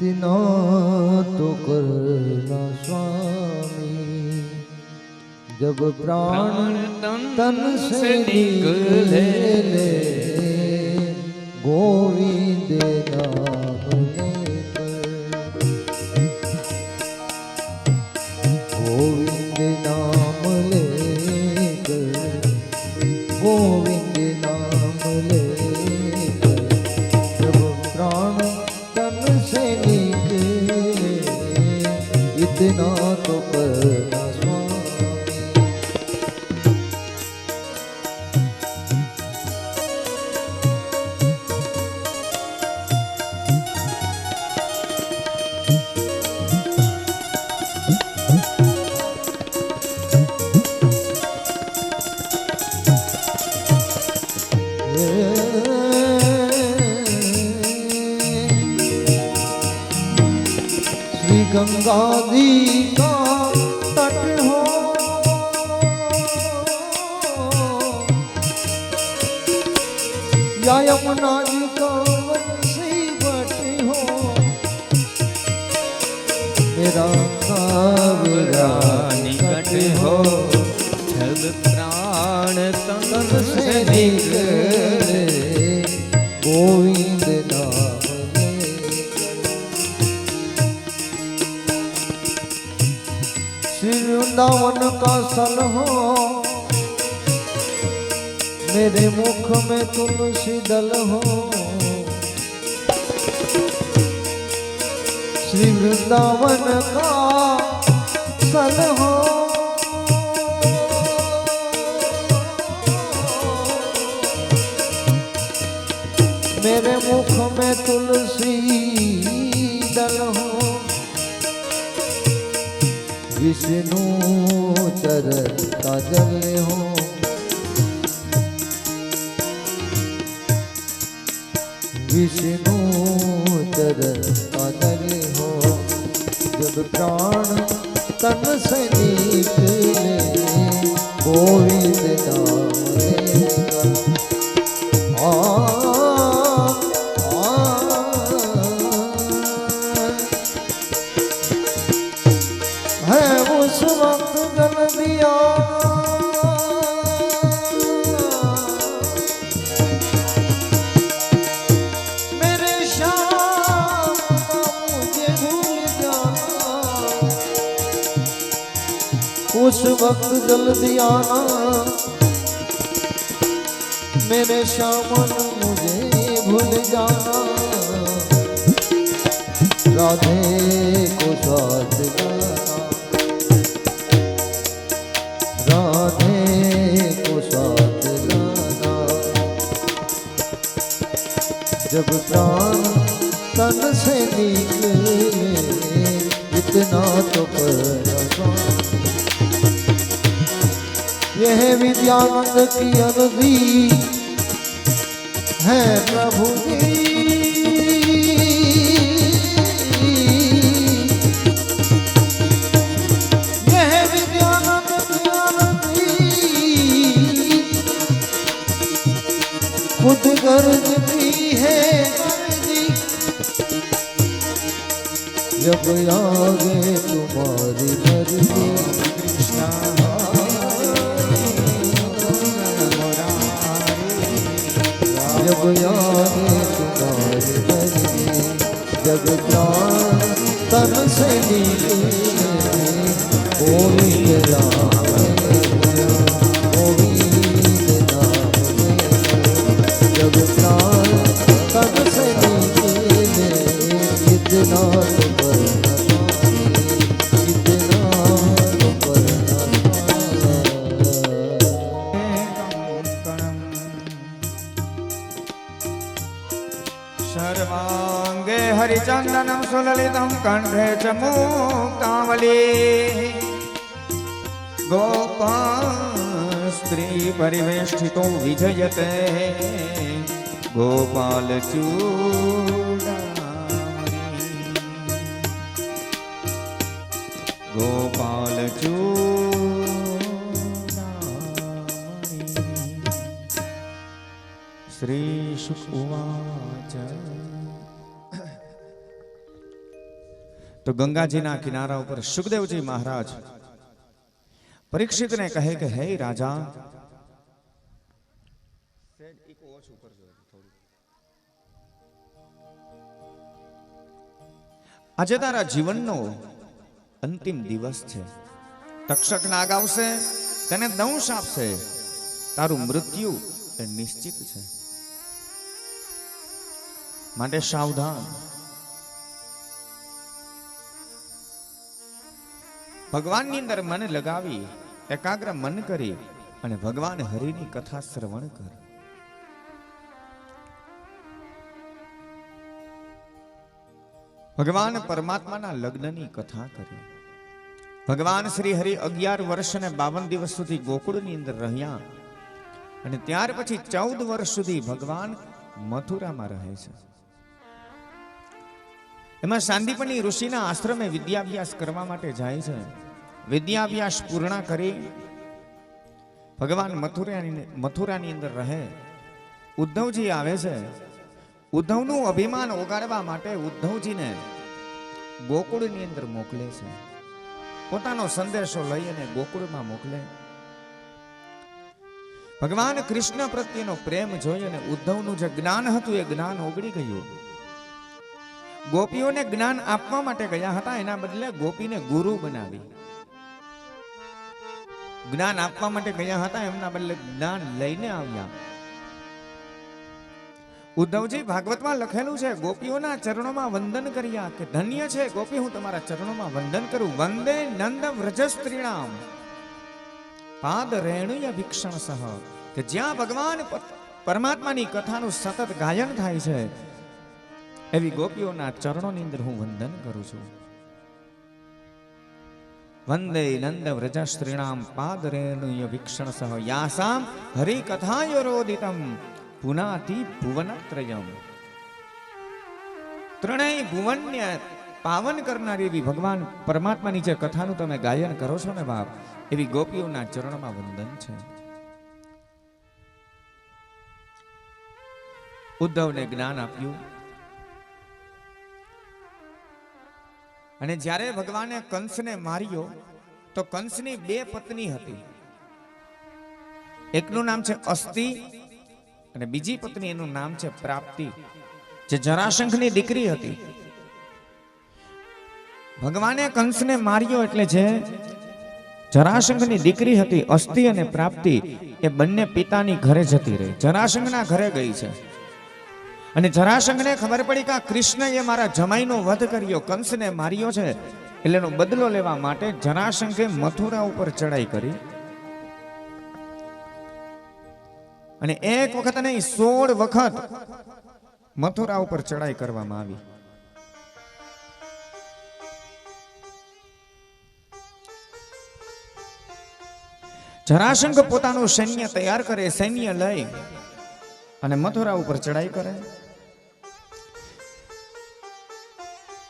इतना तो करना स्वामी, जब प्राण तन से निकले गोविंद नाम लेकर, गोविंद नाम लेकर, गोविंद नाम लेकर, जब प्राण तन से निकले इतना तो करना गंगा जी का तट हो, या यमुना जी का मुसीबत हो, मेरा कावड़ा निकट हो, जब प्राण तन से निकले गोविंद नाम। वृंदावन का सल हो, मेरे मुख में तुलसी दल हो, श्री वृंदावन का सल हो, मेरे मुख में तुलसी दल हो, विष्णु चरण का जल हो, विष्णु चरण का जल हो, जब प्राण तन से निकले गोविंद नाम लेकर, उस वक्त जल दिया मेरे श्याम मुझे भूल जाना, उस वक्त जल दिया ना मेरे श्याम मुझे भूल जाना, राधे को साथ गाना, राधे को साथ गाना, जब प्राण तन से निकले इतना तो करना स्वामी। यह विद्यानंद की अर्जी है प्रभु जी, खुद गरजती है गरजी, जब आगे तुम्हारी मर्जी, कृष्णा जब आगे तुम्हारी मर्जी, जब प्राण तन से निकले गोविंद नाम, गोविंद नाम, जब प्राण तन से निकले इतना तो करना स्वामी, इतना तो करना सर्वांगे हरिचंदनं सुललितं कंठे च मुक्तावली, गोपाल स्त्री परिवेष्टितो विजयते गोपाल चूड़ामणि, गोपाल चूड़ामणि। श्री शुक उवाच તો ગંગાજીના કિનારા ઉપર સુખદેવજી મહારાજ પરીક્ષિતને કહે કે હે રાજા, આજે તારા જીવનનો અંતિમ દિવસ છે. તક્ષક નાગ આવશે, તને દંશ આપશે, તારું મૃત્યુ એ નિશ્ચિત છે. માટે સાવધાન. ભગવાનની અંદર મન લગાવી, એકાગ્ર મન કરી અને ભગવાન હરિની કથા શ્રવણ કર. ભગવાન પરમાત્માના લગ્નની કથા કરી. ભગવાન શ્રી હરિ 11 વર્ષ અને 52 દિવસ સુધી ગોકુળની અંદર રહ્યા અને ત્યાર પછી 14 વર્ષ સુધી ભગવાન મથુરામાં રહે છે. એમાં સાંદીપની ઋષિના આશ્રમે વિદ્યાભ્યાસ કરવા માટે જાય છે. વિદ્યાભ્યાસ પૂર્ણ કરી ભગવાન મથુરાની અંદર રહે. ઉદ્ધવજી આવે છે. ઉદ્ધવનું અભિમાન ઓગાળવા માટે ઉદ્ધવજીને ગોકુળની અંદર મોકલે છે. પોતાનો સંદેશો લઈ અને ગોકુળમાં મોકલે. ભગવાન કૃષ્ણ પ્રત્યેનો પ્રેમ જોઈ અને ઉદ્ધવનું જે જ્ઞાન હતું એ જ્ઞાન ઓગળી ગયું. ગોપીઓને જ્ઞાન આપવા માટે ગયા હતા, એના બદલે ગોપીને ગુરુ બનાવી. જ્ઞાન આપવા માટે ગયા હતા, એમના બદલે જ્ઞાન લઈને આવ્યા. ઉદ્ધવજી ભાગવતમાં લખેલું છે, ગોપીઓના ચરણોમાં વંદન કર્યા કે ધન્ય છે ગોપી, હું તમારા ચરણોમાં વંદન કરું. વંદે નંદ વ્રજ સ્ત્રીણામ પાદ રેણુય ભિક્ષણ સહ. કે જ્યાં ભગવાન પરમાત્માની કથાનું સતત ગાયન થાય છે, એવી ગોપીઓના ચરણોની અંદર હું વંદન કરું છું. વંદે નંદ વ્રજ સ્ત્રીણામ પાદ રેણુય ભિક્ષણ સહ યાસામ હરિ કથાયોરોદિતમ પુનાતિ ભુવનત્રયમ. ત્રણેય ભુવનને પાવન કરનારી એવી ભગવાન પરમાત્માની જે કથાનું તમે ગાયન કરો છો ને બાપ, એવી ગોપીઓના ચરણમાં વંદન છે. ઉદ્ધવને જ્ઞાન આપ્યું અને જ્યારે ભગવાને કંસને માર્યો તો કંસની 2 પત્ની હતી. એકનું નામ છે અસ્તિ અને બીજી પત્ની એનું નામ છે પ્રાપ્તિ, જે જરાશંખની દીકરી હતી. ભગવાને કંસને માર્યો એટલે જે જરાશંખની દીકરી હતી અસ્તિ અને પ્રાપ્તિ, એ બંને પિતાની ઘરે જતી રહી. જરાશંખના ઘરે ગઈ છે અને જરાશંખને ખબર પડી કે આ કૃષ્ણએ મારા જમાઈનો વધ કર્યો, કંસને માર્યો છે, એટલે એનો બદલો લેવા માટે જરાશંખે મથુરા ઉપર ચડાઈ કરી. અને એક વખત નહીં 16 વખત મથુરા ઉપર ચડાઈ કરવામાં આવી. જરાશંખ પોતાનું સૈન્ય તૈયાર કરે, સૈન્ય લઈ અને મથુરા ઉપર ચડાઈ કરે.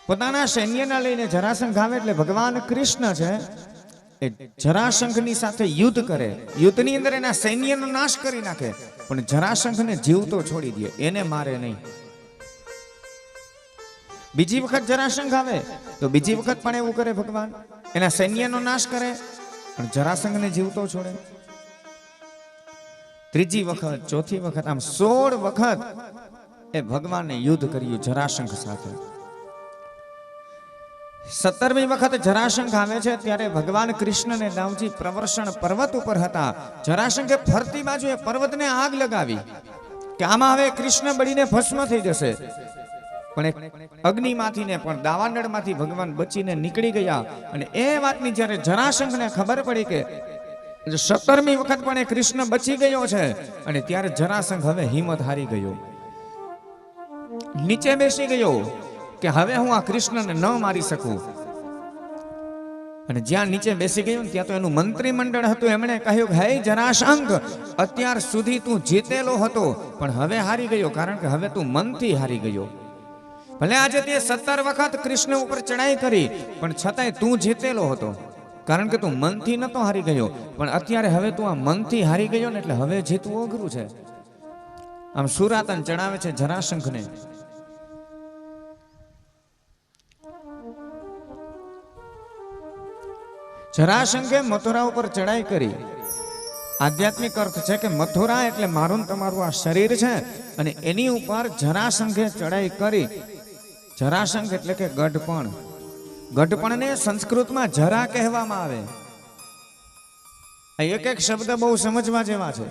પોતાના સૈન્યના લઈને જરાશંખ આવે એટલે ભગવાન કૃષ્ણ છે એ જરાશંખની સાથે યુદ્ધ કરે. યુદ્ધની અંદર એના સૈન્યનો નાશ કરી નાખે, પણ જરાશંખને જીવતો છોડી દે, એને મારે નહીં. બીજી વખત જરાશંખ આવે તો બીજી વખત પણ એવું કરે ભગવાન, એના સૈન્યનો નાશ કરે પણ જરાશંખને જીવતો છોડે. ત્રીજી વખત, ચોથી વખત, આમ 16 વખત એ ભગવાને યુદ્ધ કર્યું જરાશંખ સાથે. 17મી વખત જરાશંખ આવે છે ત્યારે ભગવાન કૃષ્ણ ને દાઉજી પ્રવર્ષણ પર્વત ઉપર હતા. જરાશંખે ફરતી બાજુએ પર્વતને આગ લગાવી કે આમાં હવે કૃષ્ણ બળીને ભસ્મ થઈ જશે, પણ અગ્નિમાંથી ને પણ દાવાનળમાંથી ભગવાન બચીને નીકળી ગયા. અને એ વાતની જ્યારે જરાશંખને ખબર પડી કે 17મી વખત પણ એ કૃષ્ણ બચી ગયો છે, અને ત્યારે જરાશંખ હવે હિંમત હારી ગયો, નીચે બેસી ગયો કે હવે હું આ કૃષ્ણને ન મારી શકું. અને જ્યાં નીચે બેસી ગયો ત્યાં તો એનું મંત્રીમંડળ હતું. એમણે કહ્યું કે હે જરાશંખ, અત્યાર સુધી તું જીતેલો હતો પણ હવે હારી ગયો, કારણ કે હવે તું મનથી હારી ગયો. ભલે આજે તે 17 વખત કૃષ્ણ ઉપર ચડાઈ કરી પણ છતાંય તું જીતેલો હતો, કારણ કે તું મનથી નતો હારી ગયો. પણ અત્યારે હવે તું આ મનથી હારી ગયો ને એટલે હવે જીતવું અઘરું છે. આમ સુરાતન ચડાવે છે જરાશંખને. જરાસંઘે મથુરા ઉપર ચડાઈ કરી. આધ્યાત્મિક અર્થ છે કે મથુરા એટલે મારું ને તમારું આ શરીર છે અને એની ઉપર જરાસંઘે ચડાઈ કરી. જરાસંઘ એટલે કે ગઢપણ. ગઢપણને સંસ્કૃતમાં જરા કહેવામાં આવે. આ એક એક શબ્દ બહુ સમજવા જેવા છે.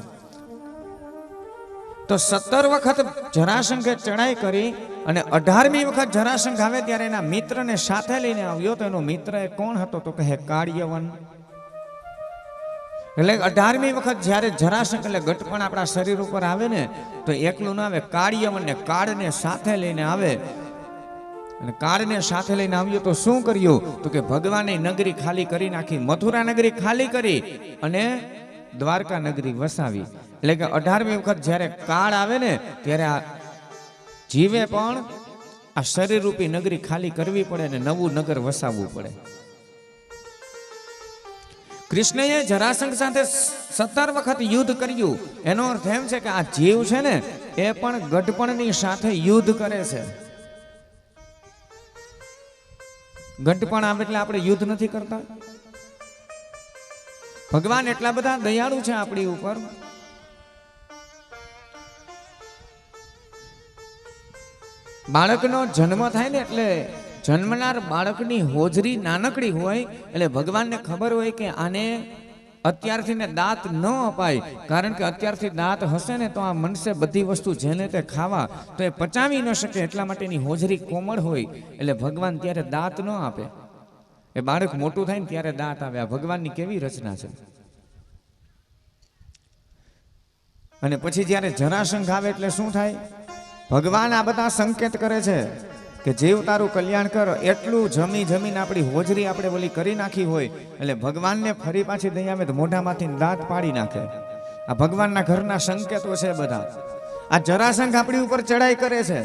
તો 17 વખત જરાસંઘે ચડાઈ કરી અને 18મી વખત જરાસંઘ આવે ત્યારે એના મિત્રને સાથે લઈને આવ્યો. તો એનો મિત્ર એ કોણ હતો? તો કહે કાળિયવન. એટલે 18મી વખત જ્યારે જરાસંઘ એટલે ગઢપણ આપણા શરીર ઉપર આવે ને તો એકલું ના આવે, કાળિયવન ને કાળને સાથે લઈને આવે. અને કાળને સાથે લઈને આવ્યો તો શું કર્યું? તો કે ભગવાને નગરી ખાલી કરી નાખી, મથુરા નગરી ખાલી કરી અને દ્વારકા નગરી વસાવી. એટલે કે 18મી વખત જ્યારે કાળ આવે ને ત્યારે આ જીવે પણ આ શરીર રૂપી નગરી ખાલી કરવી પડે અને નવું નગર વસાવવું પડે. કૃષ્ણએ જરાસંઘ સાથે 17 વખત યુદ્ધ કર્યું. એનો અર્થ એમ છે કે આ જીવ છે ને એ પણ ગઢપણની સાથે યુદ્ધ કરે છે. ગઢપણ આવે એટલે આપણે યુદ્ધ નથી કરતા. ભગવાન એટલા બધા દયાળુ છે આપણી ઉપર. બાળકનો જન્મ થાય ને એટલે જન્મનાર બાળકની હોજરી નાનકડી હોય એટલે ભગવાનને ખબર હોય કે આને અત્યારથી ને દાંત ન અપાય, કારણ કે અત્યારથી દાંત હશે ને તો આ મનસે બધી વસ્તુ જેને તે ખાવા તો એ પચાવી ન શકે. એટલા માટે એની હોજરી કોમળ હોય એટલે ભગવાન ત્યારે દાંત ન આપે. એ બાળક મોટું થાય ને ત્યારે દાંત આવે. આ ભગવાનની કેવી રચના છે. અને પછી જ્યારે જરાસંઘ આવે એટલે શું થાય? ભગવાન આ બધા સંકેત કરે છે કે જીવ તારું કલ્યાણ કર. એટલું જમીન આપણી હોજરી આપણે ઓલી કરી નાખી હોય એટલે ભગવાનને ફરી પાછી દઈ આવે તો મોઢામાંથી દાંત પાડી નાખે. આ ભગવાનના ઘરના સંકેતો છે બધા. આ જરાસંઘ આપણી ઉપર ચડાઈ કરે છે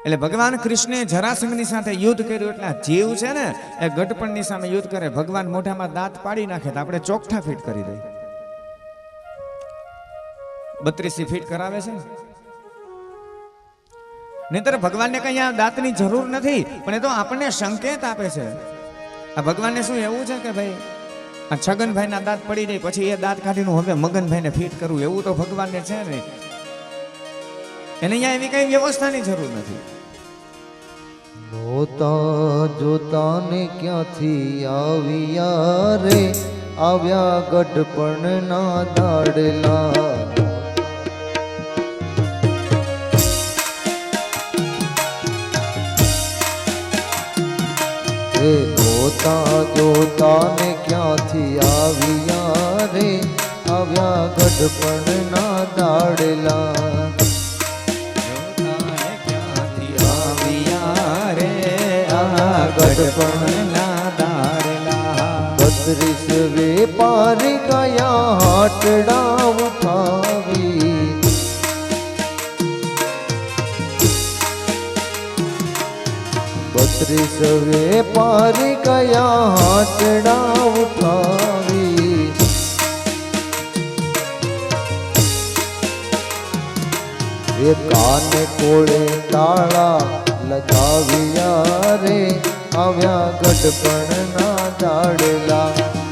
એટલે ભગવાન કૃષ્ણે જરાસંઘની સાથે યુદ્ધ કર્યું. એટલે આ જીવ છે ને એ ગઢપણની સામે યુદ્ધ કરે. ભગવાન મોઢામાં દાંત પાડી નાખે તો આપણે ચોકઠા ફીટ કરી દઈએ. 32 ફીટ કરાવે છે. નહીતર ભગવાનને કઈ આ દાંતની જરૂર નથી, પણ એ તો આપણને સંકેત આપે છે. આ ભગવાનને શું એવું છે કે ભાઈ આ છગનભાઈના દાંત પડી જાય પછી એ દાંત કાઢીને હવે મગનભાઈને ફીટ કરવું, એવું તો ભગવાનને છે નહીં. એને અહીંયા એવી કઈ વ્યવસ્થાની જરૂર નથી. જોતા જોતા ને ક્યાંથી આવ્યા રે, આવ્યા ગઢપણ ના દાડલા. જોતા જોતા ને ક્યાંથી આવ્યા રે, આવ્યા ગઢપણ ના દાડલા. ગઢપણ ના દાડલા 32 વેપારી ગયા હાટડા ઉઠાવી. 32 વેપારી ગયા હાટડા ઉઠાવી. એ કાને કોળે તાળા લગાવ્યા રે, આવ્યા ગઢપણ ના દાડલા.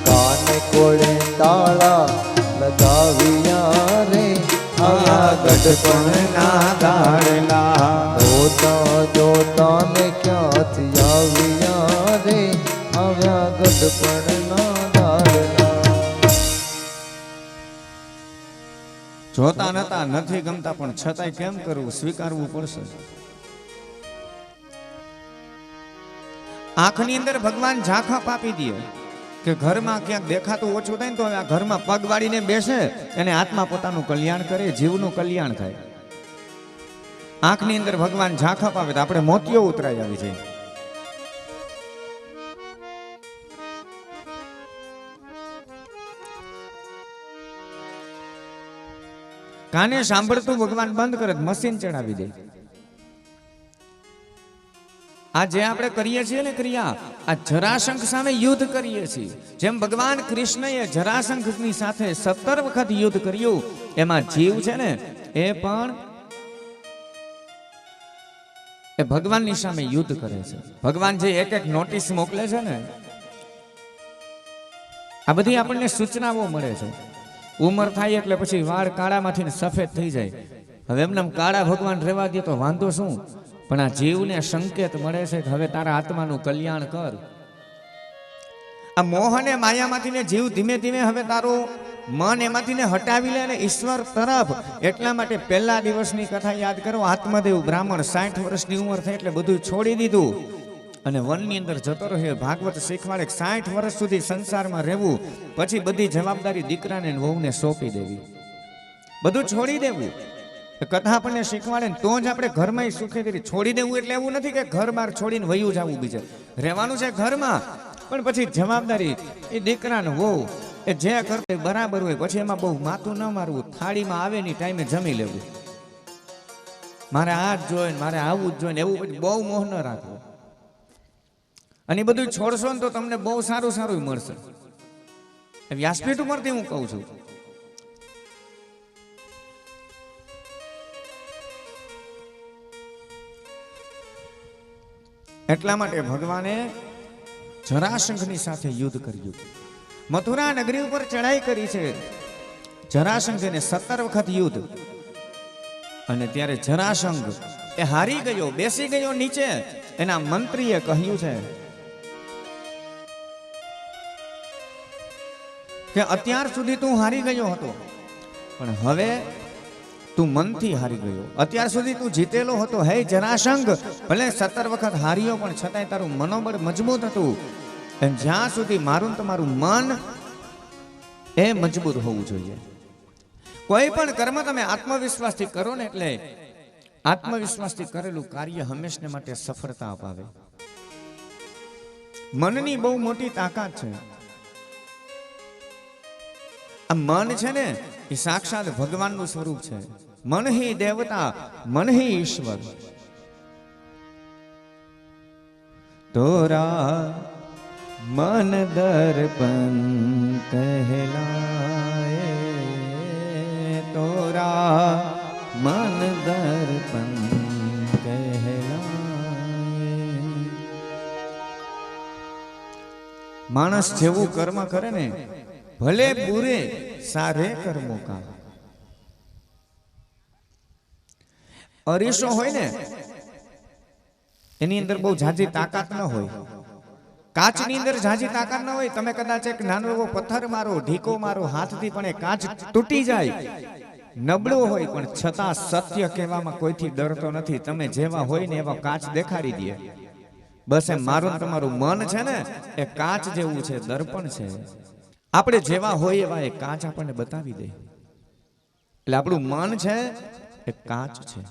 કાને કોળે તાળા લગાવ્યા રે, આવ્યા ગઢપણ ના દાડલા. જોતા જોતા ને ક્યાંથી આવ્યા રે, આવ્યા ગઢપણ ના દાડલા. જોતા નતા નથી ગમતા પણ છતાંય કેમ કરવું, સ્વીકારવું પડશે. આંખની અંદર ભગવાન ઝાંખપ આપી દે કે ઘરમાં ક્યાંક દેખાતું ઓછું થાય ને તો આ ઘરમાં પગ વાળીને બેસે અને આત્મા પોતાનું કલ્યાણ કરે, જીવનું કલ્યાણ થાય. આંખની અંદર ભગવાન ઝાંખપ આવે તો આપણે મોતીઓ ઉતરાઈ આવી જાય. કાને સાંભળતું ભગવાન બંધ કરે મશીન ચડાવી દે. આ જે આપણે કરીએ છીએ ને ક્રિયા, આ જરાસંઘ સામે યુદ્ધ કરીએ છીએ. જેમ ભગવાન કૃષ્ણએ જરાસંઘની સાથે 17 વખત યુદ્ધ કર્યું, એમાં જીવ છે ને એ પણ ભગવાનની સામે યુદ્ધ કરે છે. ભગવાન જે એક એક નોટિસ મોકલે છે ને આ બધી આપણને સૂચનાઓ મળે છે. ઉંમર થાય એટલે પછી વાળ કાળામાંથી સફેદ થઈ જાય. હવે એમને કાળા ભગવાન રહેવા દે તો વાંધો શું, પણ આ જીવને સંકેત મળે છે કે હવે તારા આત્માનું કલ્યાણ કર. આ મોહ અને માયામાંથી જીવ ધીમે ધીમે હવે તારું મન એમાંથી હટાવી લે અને ઈશ્વર તરફ. એટલા માટે પહેલા દિવસની કથા યાદ કરો. આત્મદેવ બ્રાહ્મણ 60 વર્ષની ઉંમર થઈ એટલે બધું છોડી દીધું અને વનની અંદર જતો રહ્યો. ભાગવત શીખવાડે 60 વર્ષ સુધી સંસારમાં રહેવું, પછી બધી જવાબદારી દીકરાને વહુને સોંપી દેવી, બધું છોડી દેવું. કથા આપણને શીખવાડે ને તો જ આપણે ઘરમાં સુખેથી છોડી દેવું. એટલે એવું નથી કે ઘર બહાર છોડીને વયું જવું, બીજે રહેવાનું છે ઘરમાં, પણ પછી જવાબદારી એ દીકરાને વહુ એ જે કરતે બરાબર હોય. પછી એમાં બહુ માથું ન મારવું, થાળીમાં આવે ની ટાઈમે જમી લેવું. મારે આ જ જોઈને, મારે આવું જ જોઈને, એવું પછી બહુ મોહ ન રાખવો. અને એ બધું છોડશો ને તો તમને બહુ સારું સારું મળશે. વ્યાસપીઠ ઉપરથી હું કહું છું. એટલા માટે ભગવાને જરાસંઘની સાથે યુદ્ધ કર્યું. મથુરા નગરી ઉપર ચડાઈ કરી છે જરાસંઘને 17 વખત યુદ્ધ. અને ત્યારે જરાસંઘ એ હારી ગયો, બેસી ગયો નીચે. એના મંત્રીએ કહ્યું છે કે અત્યાર સુધી તું હારી ગયો હતો, પણ હવે તું મનથી હારી ગયો. અત્યાર સુધી તું જીતેલો હતો. હે જરાસંઘ, ભલે 17 વખત હાર્યો, પણ છતાંય તારું મનોબળ મજબૂત હતું. જ્યાં સુધી મારું તમારું મન એ મજબૂત હોવું જોઈએ. કોઈ પણ કર્મ તમે આત્મવિશ્વાસથી કરો ને, એટલે આત્મવિશ્વાસથી કરેલું કાર્ય હંમેશને માટે સફળતા અપાવે. મનની બહુ મોટી તાકાત છે. આ મન છે ને એ સાક્ષાત ભગવાનનું સ્વરૂપ છે. મન હી દેવતા, મન હી ઈશ્વર. તોરા મન દર્પણ કહેલાય, તોરા મન દર્પણ કહેલાય. માણસ જેવું કર્મ કરે ને, ભલે બુરે સારે કર્મો કા. અરીસો હોય ને એની અંદર બહુ ઝાઝી તાકાત ન હોય. કાચની અંદર ઝાઝી તાકાત ન હોય. તમે કદાચ એક નાનો એવો પથ્થર મારો, ઢીકો મારો હાથથી, પણ એ કાચ તૂટી જાય. નબળો હોય પણ છતાં સત્ય કહેવામાં કોઈથી ડરતો નથી. તમે જેવા હોય ને એવા કાચ દેખાડી દે. બસ એમ મારું તમારું મન છે ને એ કાચ જેવું છે, દર્પણ છે. આપણે જેવા હોય એવા એ કાચ આપણને બતાવી દે. એટલે આપણું મન છે એ કાચ છે.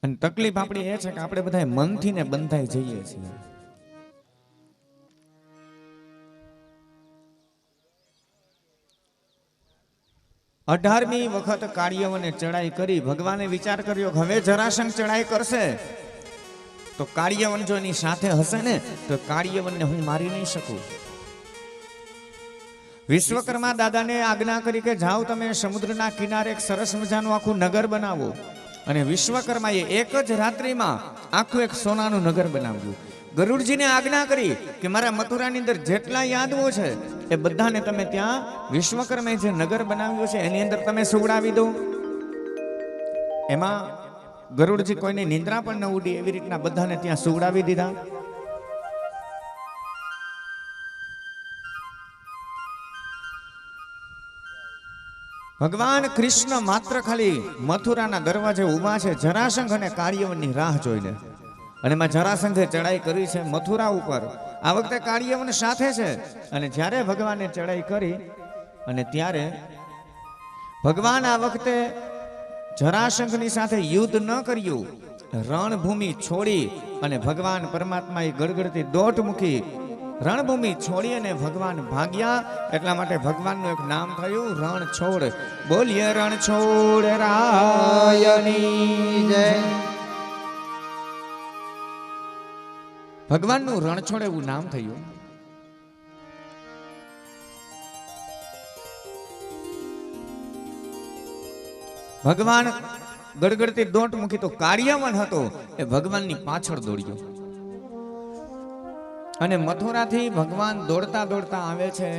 અને તકલીફ આપણી એ છે કે આપણે બધા મનથી ને બંધાઈ જઈએ છીએ. અઢારમી વખત કાળિયવને ચડાઈ કરી. ભગવાને વિચાર કર્યો હવે જરાસંઘ ચડાઈ કરશે તો કાળિયવન જો એની સાથે હશે ને તો કાળિયવનને હું મારી નહીં શકું. વિશ્વકર્મા દાદાને આજ્ઞા કરી કે જાઓ તમે સમુદ્રના કિનારે એક સરસ મજાનું આખું નગર બનાવો. અને વિશ્વકર્માએ એક જ રાત્રિમાં આખું એક સોનાનું નગર બનાવ્યું. ગરુડજીને આજ્ઞા કરી કે મારા મથુરાની અંદર જેટલા યાદવો છે એ બધાને તમે ત્યાં વિશ્વકર્માએ જે નગર બનાવ્યું છે એની અંદર તમે સુવડાવી દો. એમાં ગરુડજી કોઈની નિંદ્રા પણ ન ઉડી એવી રીતના બધાને ત્યાં સુવડાવી દીધા. ભગવાન કૃષ્ણ માત્ર ખાલી મથુરાના દરવાજે ઊભા છે જરાસંઘ અને કાળિયવનની રાહ જોઈને. અને એમાં જરાસંઘે ચડાઈ કરી છે મથુરા ઉપર. આ વખતે કાળિયવન સાથે છે. અને જ્યારે ભગવાને ચડાઈ કરી અને ત્યારે ભગવાન આ વખતે જરાસંઘની સાથે યુદ્ધ ન કર્યું. રણભૂમિ છોડી અને ભગવાન પરમાત્માએ ગડગડતી દોટ મૂકી. રણભૂમિ છોડી અને ભગવાન ભાગ્યા. એટલા માટે ભગવાનનું એક નામ થયું રણછોડ. બોલીએ રણછોડ રાયની જય. ભગવાનનું રણછોડ એવું નામ થયું. ભગવાન ગડગડતી દોટ મૂકી તો કાળિયવન હતો એ ભગવાનની પાછળ દોડ્યો. અને મથુરાથી ભગવાન દોડતા દોડતા આવે છે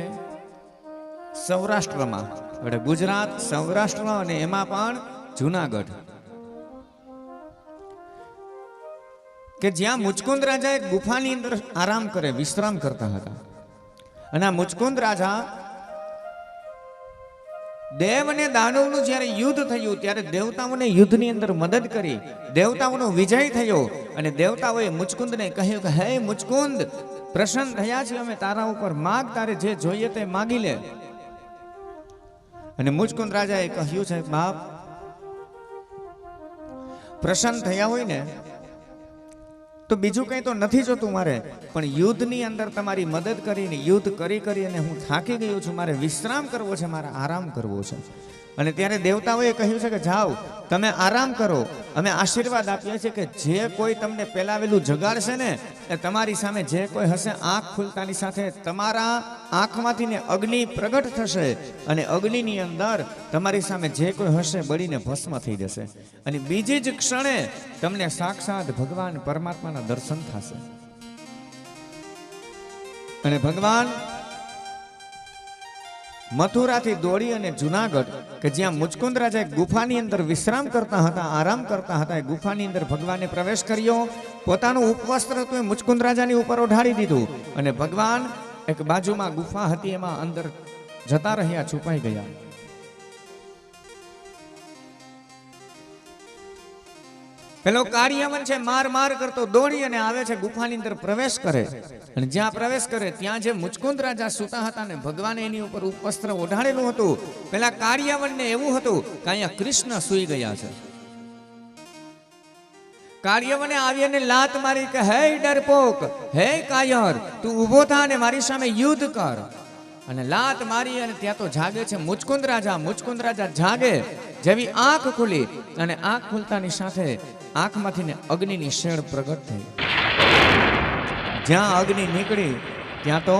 સૌરાષ્ટ્રમાં, એટલે ગુજરાત, સૌરાષ્ટ્ર અને એમાં પણ જુનાગઢ, કે જ્યાં મુચકુંદ રાજા એક ગુફાની અંદર આરામ કરે, વિશ્રામ કરતા હતા. અને આ મુચકુંદ રાજા દેવ અને દાનવનું જ્યારે યુદ્ધ થયું ત્યારે દેવતાઓને યુદ્ધની અંદર મદદ કરી, દેવતાઓનો વિજય થયો અને દેવતાઓએ મુચકુંદને કહ્યું કે હે મુચકુંદ, પ્રસન્ન થયા છે અમે તારા ઉપર, માગ, તારે જે જોઈએ તે માગી લે. અને મુચકુંદ રાજાએ કહ્યું છે બાપ, પ્રસન્ન થયા હોય ને તો બીજું કંઈ તો નથી જોતું મારે, પણ યુદ્ધની અંદર તમારી મદદ કરીને યુદ્ધ કરી કરીને હું થાકી ગયો છું, મારે વિશ્રામ કરવો છે, મારે આરામ કરવો છે. અને ત્યારે દેવતાઓએ કહ્યું છે કે જાઓ તમે આરામ કરો, અમે આશીર્વાદ આપીએ છીએ કે જે કોઈ તમને પેલાવેલું જગાડશે ને એ તમારી સામે જે કોઈ હશે, આંખ ખુલતાની સાથે તમારા આંખમાંથી ને અગ્નિ પ્રગટ થશે અને અગ્નિની અંદર તમારી સામે જે કોઈ હશે બળીને ભસ્મ થઈ જશે અને બીજી જ ક્ષણે તમને સાક્ષાત ભગવાન પરમાત્માના દર્શન થશે. અને ભગવાન મથુરાથી દોડી અને જુનાગઢ, કે જ્યાં મુચકુંદ રાજા એક ગુફાની અંદર વિશ્રામ કરતા હતા, આરામ કરતા હતા, એ ગુફાની અંદર ભગવાને પ્રવેશ કર્યો. પોતાનું ઉપવસ્ત્ર હતું એ મુચકુંદ રાજાની ઉપર ઓઢાડી દીધું અને ભગવાન એક બાજુમાં ગુફા હતી એમાં અંદર જતા રહ્યા, છુપાઈ ગયા. પેલો કાર્યવન છે માર માર કરતો દોડી અને આવે છે, ગુફાની અંદર પ્રવેશ કરે અને જ્યાં પ્રવેશ કરે ત્યાં જે મુચકુંદ રાજા સૂતા હતા ને ભગવાને એની ઉપર ઉપવસ્ત્ર ઓઢાડેલું હતું, પેલા કાર્યવનને એવું હતું કે અહીંયા કૃષ્ણ સૂઈ ગયા છે. કાર્યવને આવી અને લાત મારી કે હે ડરપોક, હે કાયર, તું ઊભો થા અને મારી સામે યુદ્ધ કર. અને લાત મારી અને ત્યાં તો જાગે છે મુચકુંદ રાજા. મુચકુંદ રાજા જાગે, જેવી આંખ ખુલી અને આંખ ખુલતાની સાથે આંખમાંથી ને અગ્નિની શેડ પ્રગટ થઈ. જ્યાં અગ્નિ નીકળી ત્યાં તો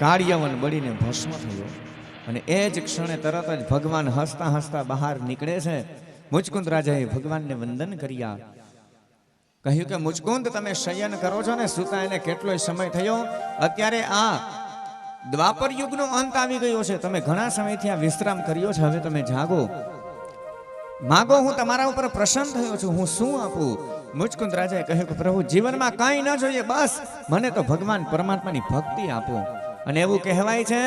કાર્યવન બળીને ભસ્મ થયો અને એ જ ક્ષણે તરત જ ભગવાન હસતા હસતા બહાર નીકળે છે. મુચકુંદ રાજાએ ભગવાનને વંદન કર્યા, કહ્યું કે મુચકુંદ તમે શયન કરો છો ને, સૂતા એને કેટલોય સમય થયો, અત્યારે આ દ્વાપર યુગનો અંત આવી ગયો છે, તમે ઘણા સમયથી આ વિશ્રામ કર્યો છે, હવે તમે જાગો, માગો, હું તમારા ઉપર પ્રસન્ન થયો છું, હું શું આપું? મુચકુંદ રાજાએ કહ્યું કે પ્રભુ જીવનમાં કાંઈ ન જોઈએ, બસ મને તો ભગવાન પરમાત્માની ભક્તિ આપો. અને એવું કહેવાય છે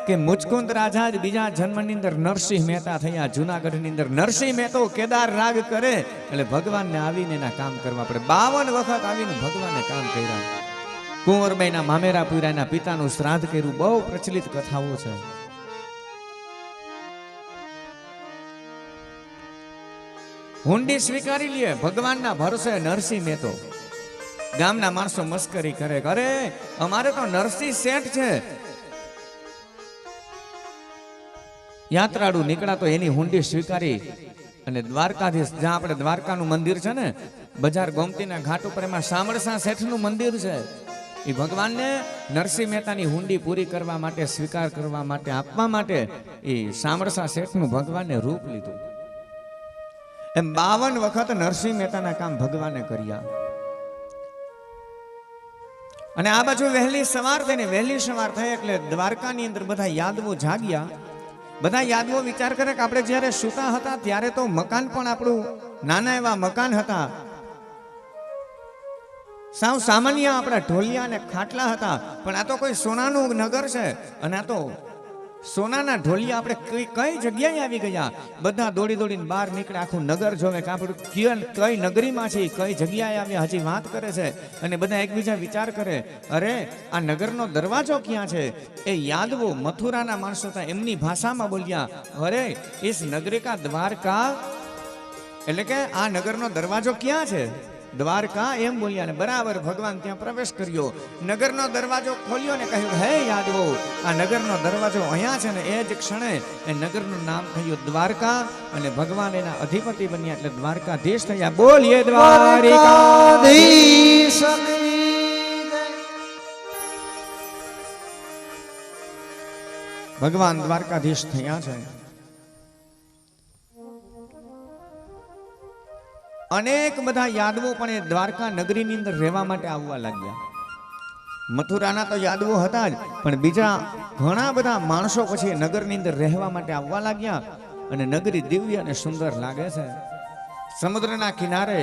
કે મુચકુંદ રાજા જ બીજા જન્મની અંદર નરસિંહ મહેતા થયા. જુનાગઢની અંદર નરસિંહ મહેતો કેદાર રાગ કરે એટલે ભગવાનને આવીને એના કામ કરવા પડે. 52 વખત આવીને ભગવાનને કામ કર્યા. કુંવરબાઈના મામેરા પૂર્યાના પિતાનું શ્રાદ્ધ કર્યું, બહુ પ્રચલિત કથાઓ છે. હુંડી સ્વીકારી લે ભગવાનના ભરોસે નરસિંહ મહેતો. ગામના માણસો મસ્કરી કરે, અરે અમારે તો નરસિંહ શેઠ છે, યાત્રાળુ નીકળ્યા તો એની હુંડી સ્વીકારી અને દ્વારકાધીશ, જ્યાં આપણે દ્વારકાનું મંદિર છે ને, બજાર ગોમતીના ઘાટ ઉપર, એમાં સામળસા શેઠનું મંદિર છે. એ ભગવાનને નરસિંહ મહેતાની હુંડી પૂરી કરવા માટે, સ્વીકાર કરવા માટે, આપવા માટે એ સામળસા શેઠનું ભગવાને રૂપ લીધું. એમ 52 વખત નરસિંહ મહેતાના કામ ભગવાને કર્યા. અને આ બાજુ વહેલી સવાર થઈ એટલે દ્વારકાની અંદર બધા યાદવો જાગ્યા. બધા યાદવો વિચાર કરે કે આપણે જ્યારે સૂતા હતા ત્યારે તો મકાન પણ આપણું નાના એવા મકાન હતા, સાવ સામાન્ય આપણા ઢોલિયા અને ખાટલા હતા, પણ આ તો કોઈ સોનાનું નગર છે અને આ તો સોનાના ઢોલિયા આપણે કઈ જગ્યાએ આવી ગયા. બધા દોડી દોડીને બહાર નીકળે, આખું નગર જોવે કે આપણે કઈ નગરીમાં છે, કઈ જગ્યાએ આવ્યા, હજી વાત કરે છે. અને બધા એકબીજા વિચાર કરે, અરે આ નગરનો દરવાજો ક્યાં છે? એ યાદવો મથુરાના માણસો હતા, એમની ભાષામાં બોલ્યા, અરે ઇસ નગરી કા દ્વારકા, એટલે કે આ નગરનો દરવાજો ક્યાં છે? દ્વારકા, એમ બોલ્યા. ને બરાબર ભગવાન ત્યાં પ્રવેશ કર્યો, નગરનો દરવાજો ખોલ્યો ને કહ્યું, હે યાદવો, આ નગરનો દરવાજો અહીંયા છે. ને એ જ ક્ષણે એ નગરનું નામ થયું દ્વારકા અને ભગવાન એના અધિપતિ બન્યા એટલે દ્વારકાધીશ થયા. બોલીએ દ્વારકાધીશ. ભગવાન દ્વારકાધીશ થયા છે. અનેક બધા યાદવો પણ એ દ્વારકા નગરીની અંદર રહેવા માટે આવવા લાગ્યા. મથુરાના તો યાદવો હતા જ, પણ બીજા ઘણા બધા માણસો પછી નગરની અંદર રહેવા માટે આવવા લાગ્યા અને નગરી દિવ્ય અને સુંદર લાગે છે. સમુદ્રના કિનારે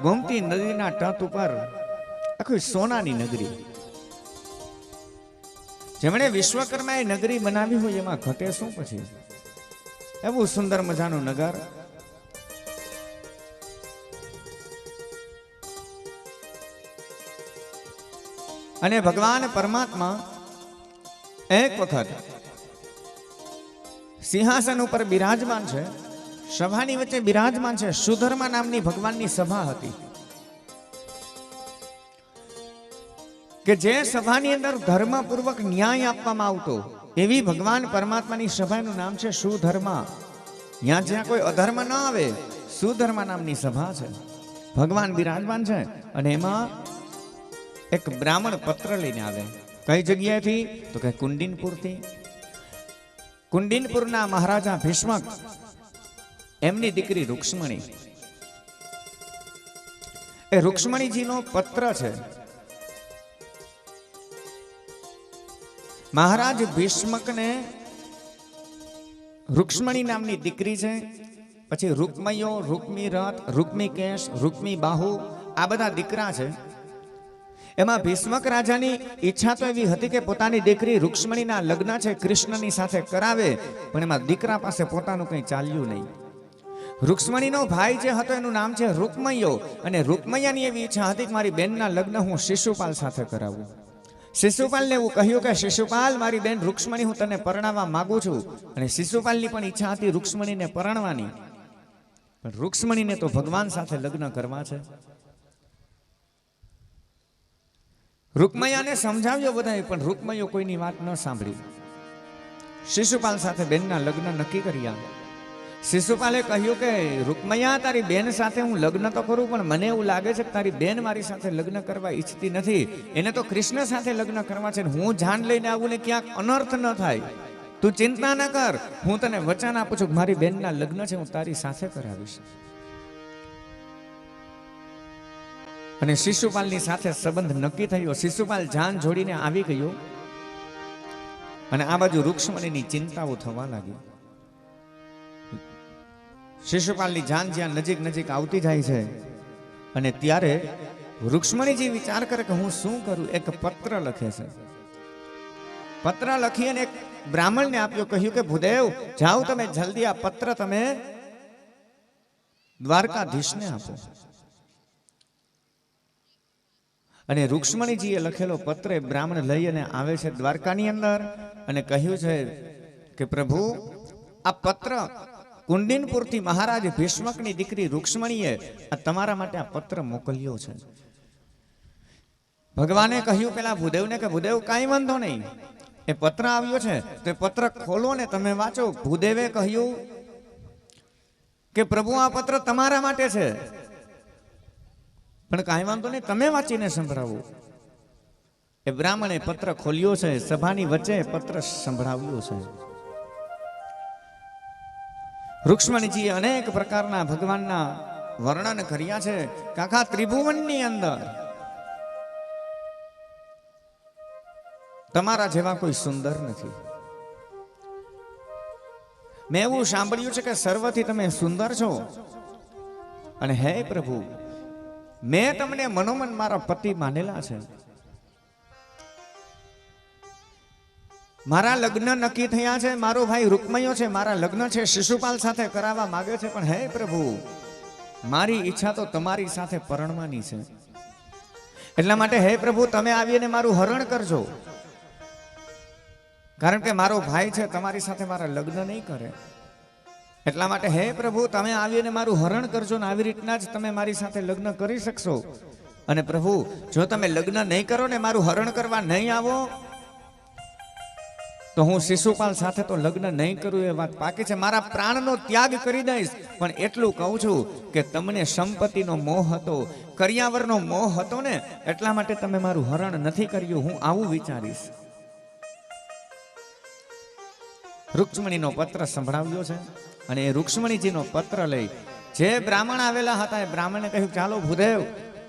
ગોમતી નદીના તટ ઉપર આખી સોનાની નગરી. જેમણે વિશ્વકર્માએ નગરી બનાવી હોય એમાં ઘટે શું પછી? એવું સુંદર મજાનું નગર. અને ભગવાન પરમાત્મા એક વખત સિંહાસન ઉપર બિરાજમાન છે, સભાની વચ્ચે બિરાજમાન છે. સુધર્મા નામની ભગવાનની સભા હતી કે જે સભાની અંદર ધર્મપૂર્વક ન્યાય આપવામાં આવતો, એવી ભગવાન પરમાત્માની સભાનું નામ છે સુધર્મા. જ્યાં કોઈ અધર્મ ન આવે, સુધર્મા નામની સભા છે. ભગવાન બિરાજમાન છે અને એમાં એક બ્રાહ્મણ પત્ર લઈને આવે. કઈ જગ્યાએથી? તો કે કુંડિનપુરથી. કુંડિનપુરના મહારાજા ભીષ્મક, એમની દીકરી રૂક્ષ્મણી. એ રૂક્ષ્મણીજીનો પત્ર છે. મહારાજ ભીષ્મકને રૂક્ષ્મણી નામની દીકરી છે. પછી રૂકમયો, રૂકમી રથ, રૂકમી કેશ, રૂકમી બાહુ, આ બધા દીકરા છે. એમાં ભીષ્મક રાજાની ઈચ્છા તો એવી હતી કે પોતાની દીકરી રૂક્ષ્મણીના લગ્ન છે કૃષ્ણની સાથે કરાવે, પણ એમાં દીકરા પાસે પોતાનું કંઈ ચાલ્યું નહીં. રૂક્ષ્મણીનો ભાઈ જે હતો એનું નામ છે રૂકમયો, અને રૂકમયાની એવી ઈચ્છા હતી કે મારી બેનના લગ્ન હું શિશુપાલ સાથે કરાવું. શિશુપાલને એવું કહ્યું કે શિશુપાલ, મારી બેન રૂક્ષ્મણી હું તને પરણાવવા માંગુ છું. અને શિશુપાલની પણ ઈચ્છા હતી રૂક્ષ્મણીને પરણવાની, પણ રૂક્ષ્મણીને તો ભગવાન સાથે લગ્ન કરવા છે. રૂકમયાને સમજાવ્યો બધાએ, પણ રૂકમયો કોઈની વાત ન સાંભળી. શિશુપાલ સાથે બેનના લગ્ન નક્કી કર્યા. શિશુપાલે કહ્યું કે રૂકમયા, તારી બેન સાથે હું લગ્ન તો કરું, પણ મને એવું લાગે છે કે તારી બેન મારી સાથે લગ્ન કરવા ઈચ્છતી નથી. એને તો કૃષ્ણ સાથે લગ્ન કરવા છે. હું જાન લઈને આવું ને ક્યાંક અનર્થ ન થાય. તું ચિંતા ન કર, હું તને વચન આપું છું, મારી બેનના લગ્ન છે હું તારી સાથે કરાવીશ. અને શિશુપાલની સાથે સંબંધ નક્કી થયો. શિશુપાલ જાન જોડીને આવી ગયો અને આ બાજુ રૂક્ષ્મણીની ચિંતાઓ થવા લાગી. શિશુપાલની જાન જ્યાં નજીક નજીક આવતી જાય છે અને ત્યારે રૂક્ષ્મણીજી વિચાર કરે કે હું શું કરું. એક પત્ર લખે છે. પત્ર લખી અને એક બ્રાહ્મણને આપ્યો. કહ્યું કે ભૂદેવ, જાઓ તમે જલ્દી આ પત્ર તમે દ્વારકાધીશને આપો. અને રૂક્ષ્મણીજીએ લખેલો પત્ર બ્રાહ્મણ લઈ અને આવે છે દ્વારકાની અંદર અને કહ્યું છે કે પ્રભુ, આ પત્ર કુંડિનપુરથી મહારાજ ભીષ્મકની દીકરી રૂક્ષ્મણીએ આ તમારા માટે આ પત્ર મોકલ્યો છે. ભગવાને કહ્યું પેલા ભૂદેવને કે ભૂદેવ કાંઈ વાંધો નહીં, એ પત્ર આવ્યો છે તો એ પત્ર ખોલો ને તમે વાંચો. ભૂદેવે કહ્યું કે પ્રભુ, આ પત્ર તમારા માટે છે, પણ કાંઈ વાંધો નહીં, તમે વાંચીને સંભળાવો. એ બ્રાહ્મણે પત્ર ખોલ્યો છે, સભાની વચ્ચે પત્ર સંભળાવ્યો છે. રૂક્ષ્મણીજીએ અનેક પ્રકારના ભગવાનના વર્ણન કર્યા છે. કાકા ત્રિભુવનની અંદર તમારા જેવા કોઈ સુંદર નથી. મેં એવું સાંભળ્યું છે કે સર્વથી તમે સુંદર છો. અને હે પ્રભુ, મેં તમને મનોમન મારા પતિ માનેલા છે. મારા લગ્ન નક્કી થયા છે. મારો ભાઈ રૂકમયો છે, મારા લગ્ન છે શિશુપાલ સાથે કરાવવા માંગે છે. પણ હે પ્રભુ, મારી ઈચ્છા તો તમારી સાથે પરણવાની છે. એટલા માટે હે પ્રભુ, તમે આવીને મારું હરણ કરજો. કારણ કે મારો ભાઈ છે, તમારી સાથે મારા લગ્ન નહીં કરે. એટલા માટે હે પ્રભુ, તમે આવીને મારું હરણ કરજો ને આવી રીતના જ તમે મારી સાથે લગ્ન કરી શકશો. અને પ્રભુ, જો તમે લગ્ન નહીં કરો ને મારું હરણ કરવા નહીં આવો તો હું શિશુપાલ સાથે તો લગ્ન નહીં કરું, એ વાત પાકી છે. મારા પ્રાણનો ત્યાગ કરી દઈશ. પણ એટલું કહું છું કે તમને સંપત્તિનો મોહ હતો, કરિયાવરનો મોહ હતો ને, એટલા માટે તમે મારું હરણ નથી કર્યું. હું આવું વિચારીશ. રૂક્ષ્મણીનો પત્ર સંભળાવ્યો છે અને એ રૂક્ષ્મણીજીનો પત્ર લઈ જે બ્રાહ્મણ આવેલા હતા એ બ્રાહ્મણે કહ્યું, ચાલો ભૂદેવ,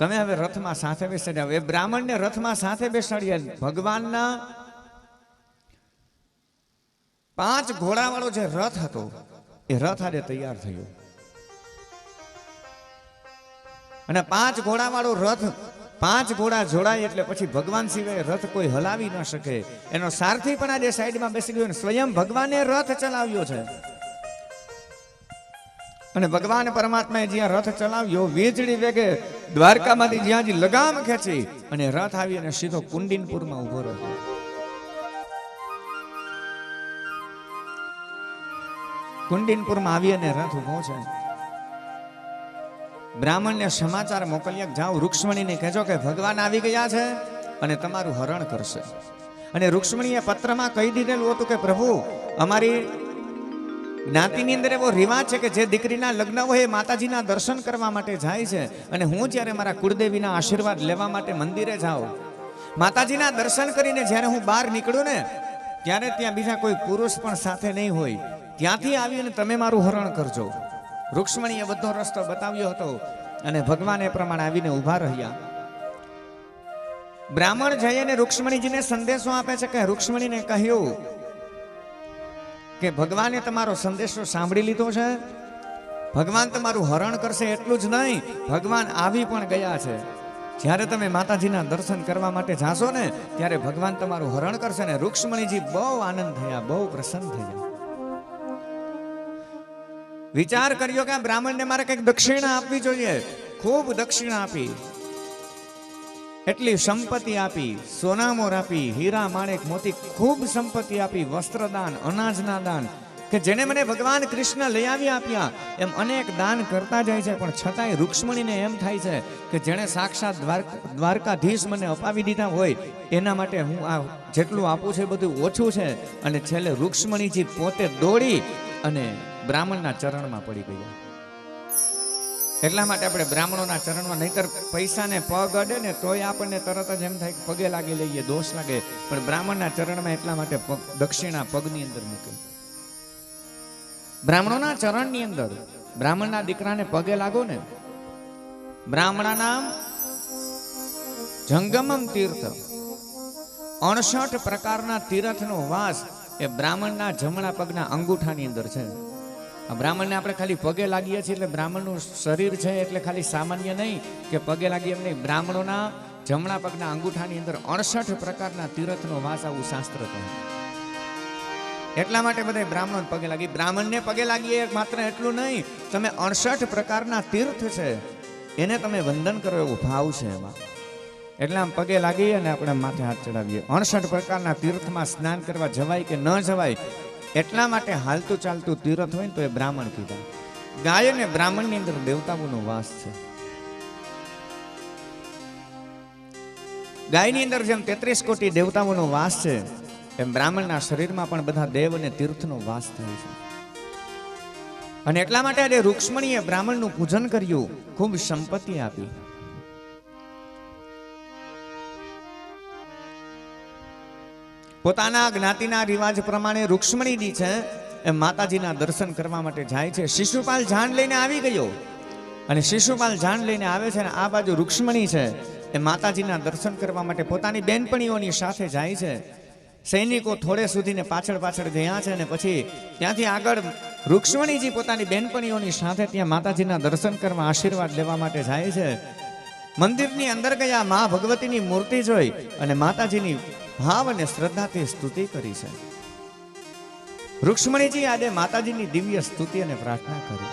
તમે હવે રથમાં સાથે બેસાડ્યા. એ બ્રાહ્મણને રથમાં સાથે બેસાડ્યા. ભગવાનના 5 ઘોડાવાળો જે રથ હતો એ રથ આજે તૈયાર થયો. અને 5 ઘોડાવાળો રથ, 5 ઘોડા જોડાય એટલે પછી ભગવાન સિવાય રથ કોઈ હલાવી ન શકે. એનો સારથી પણ આજે સાઈડમાં બેસી ગયો. સ્વયં ભગવાને રથ ચલાવ્યો છે. અને ભગવાન પરમાત્માએ જ્યાં રથ ચલાવ્યો, વીજળી વેગે દ્વારકામાંથી જ્યાં લગામ ખેંચી અને રથ આવી અને સીધો કુંડિનપુરમાં ઉભો રહ્યો. કુંડિનપુરમાં આવી અને રથ ઉભો છે. બ્રાહ્મણને સમાચાર મોકલ્યા, જાઓ રૂક્ષ્મણીને કહેજો કે ભગવાન આવી ગયા છે અને તમારું હરણ કરશે. અને રૂક્ષ્મણીએ પત્રમાં કહી દીધેલું હતું કે પ્રભુ, અમારી જ્ઞાતિની અંદર એવો રિવાજ છે કે જે દીકરીના લગ્ન હોય એ માતાજીના દર્શન કરવા માટે જાય છે. અને હું જ્યારે મારા કુળદેવીના આશીર્વાદ લેવા માટે મંદિરે જાઉં, માતાજીના દર્શન કરીને જ્યારે હું બહાર નીકળું ને, ત્યારે ત્યાં બીજા કોઈ પુરુષ પણ સાથે નહીં હોય. ત્યાંથી આવીને તમે મારું હરણ કરજો. રૂક્ષ્મણીએ બધો રસ્તો બતાવ્યો હતો અને ભગવાન એ પ્રમાણે આવીને ઊભા રહ્યા. બ્રાહ્મણ જઈને રૂક્ષ્મણીજીને સંદેશો આપે છે કે રૂક્ષ્મણીને કહ્યું કે ભગવાને તમારો સંદેશો સાંભળી લીધો છે, ભગવાન તમારું હરણ કરશે. એટલું જ નહીં, ભગવાન આવી પણ ગયા છે. જ્યારે તમે માતાજીના દર્શન કરવા માટે જાશો ને, ત્યારે ભગવાન તમારું હરણ કરશે. ને રૂક્ષ્મણીજી બહુ આનંદ થયા, બહુ પ્રસન્ન થયા. વિચાર કર્યો કે આ બ્રાહ્મણને મારે કંઈક દક્ષિણા આપવી જોઈએ. ખૂબ દક્ષિણા આપી, એટલી સંપત્તિ આપી, સોનામોર આપી, હીરા માણેક મોતી, ખૂબ સંપત્તિ આપી, વસ્ત્રદાન, અનાજના દાન, કે જેને મને ભગવાન કૃષ્ણ લઈ આવી આપ્યા. એમ અનેક દાન કરતા જાય છે. પણ છતાંય રૂક્ષ્મણીને એમ થાય છે કે જેણે સાક્ષાત દ્વારકાધીશ મને અપાવી દીધા હોય એના માટે હું આ જેટલું આપું છે બધું ઓછું છે. અને છેલ્લે રૂક્ષ્મણીજી પોતે દોડી અને બ્રાહ્મણના ચરણમાં પડી ગયા. એટલા માટે આપણે બ્રાહ્મણોના ચરણમાં, નહીતર પૈસાને પગ અડે ને તોય આપણને તરત જ એમ થાય કે પગે લાગી લઈએ, દોષ લાગે. પણ બ્રાહ્મણના ચરણમાં એટલા માટે દક્ષિણા પગની અંદર મૂકે. બ્રાહ્મણોના ચરણની અંદર બ્રાહ્મણના દીકરાને પગે લાગો ને, બ્રાહ્મણા નામ જંગમમ તીર્થ, 68 પ્રકારના તીર્થનો વાસ એ બ્રાહ્મણના જમણા પગના અંગૂઠાની અંદર છે. આ બ્રાહ્મણને આપણે ખાલી પગે લાગીએ છીએ એટલે બ્રાહ્મણનું શરીર છે એટલે ખાલી સામાન્ય નહીં કે પગે લાગીએ એમ નહીં. બ્રાહ્મણોના જમણા પગના અંગૂઠાની અંદર 68 પ્રકારના તીર્થનો વાસ, આવું શાસ્ત્ર કહે. એટલા માટે બધા બ્રાહ્મણ પગે લાગી. બ્રાહ્મણને પગે લાગીએ માત્ર એટલું નહીં, તમે 68 પ્રકારના તીર્થ છે એને તમે વંદન કરો એવો ભાવ છે એમાં. એટલે આમ પગે લાગી અને આપણે માથે હાથ ચડાવીએ. 68 પ્રકારના તીર્થમાં સ્નાન કરવા જવાય કે ન જવાય, એટલા માટે હાલતું ચાલતું તીર્થ હોય ને તો એ બ્રાહ્મણ કીધા. ગાય અને બ્રાહ્મણની અંદર દેવતાઓનો વાસ છે. ગાયની અંદર જેમ 33 કોટી દેવતાઓનો વાસ છે, એમ બ્રાહ્મણના શરીરમાં પણ બધા દેવ અને તીર્થનો વાસ થાય છે. અને એટલા માટે આજે રૂક્ષ્મણીએ બ્રાહ્મણનું પૂજન કર્યું, ખૂબ સંપત્તિ આપી. પોતાના જ્ઞાતિના રિવાજ પ્રમાણે રૂક્ષ્મણીજી છે એ માતાજીના દર્શન કરવા માટે જાય છે. શિશુપાલ જાન લઈને આવી ગયો અને શિશુપાલ જાન લઈને આવે છે. અને આ બાજુ રૂક્ષ્મણી છે એ માતાજીના દર્શન કરવા માટે પોતાની બેનપણીઓની સાથે જાય છે. સૈનિકો થોડે સુધીને પાછળ પાછળ ગયા છે અને પછી ત્યાંથી આગળ રૂક્ષ્મણીજી પોતાની બેનપણીઓની સાથે ત્યાં માતાજીના દર્શન કરવા, આશીર્વાદ લેવા માટે જાય છે. મંદિરની અંદર ગયા, મા ભગવતીની મૂર્તિ જોઈ અને માતાજીની ભાવ અને શ્રદ્ધાથી સ્તુતિ કરી છે. રૂક્ષ્મણીજી આજે માતાજીની દિવ્ય સ્તુતિ અને પ્રાર્થના કરી.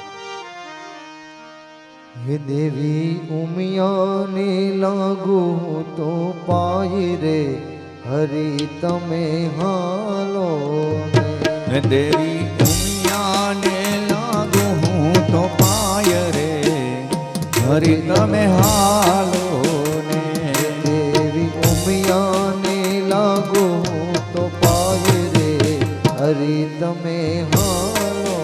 હે દેવી ઉમિયાને લાગુ તો પાય રે, હરી તમે હાલો. હે દેવી ઉમિયાને લાગુ હું તો પાય રે, હરી તમે હાલો. દેવી ઉમિયાને લાગુ તો પાય રે, હરી તમે હાલો.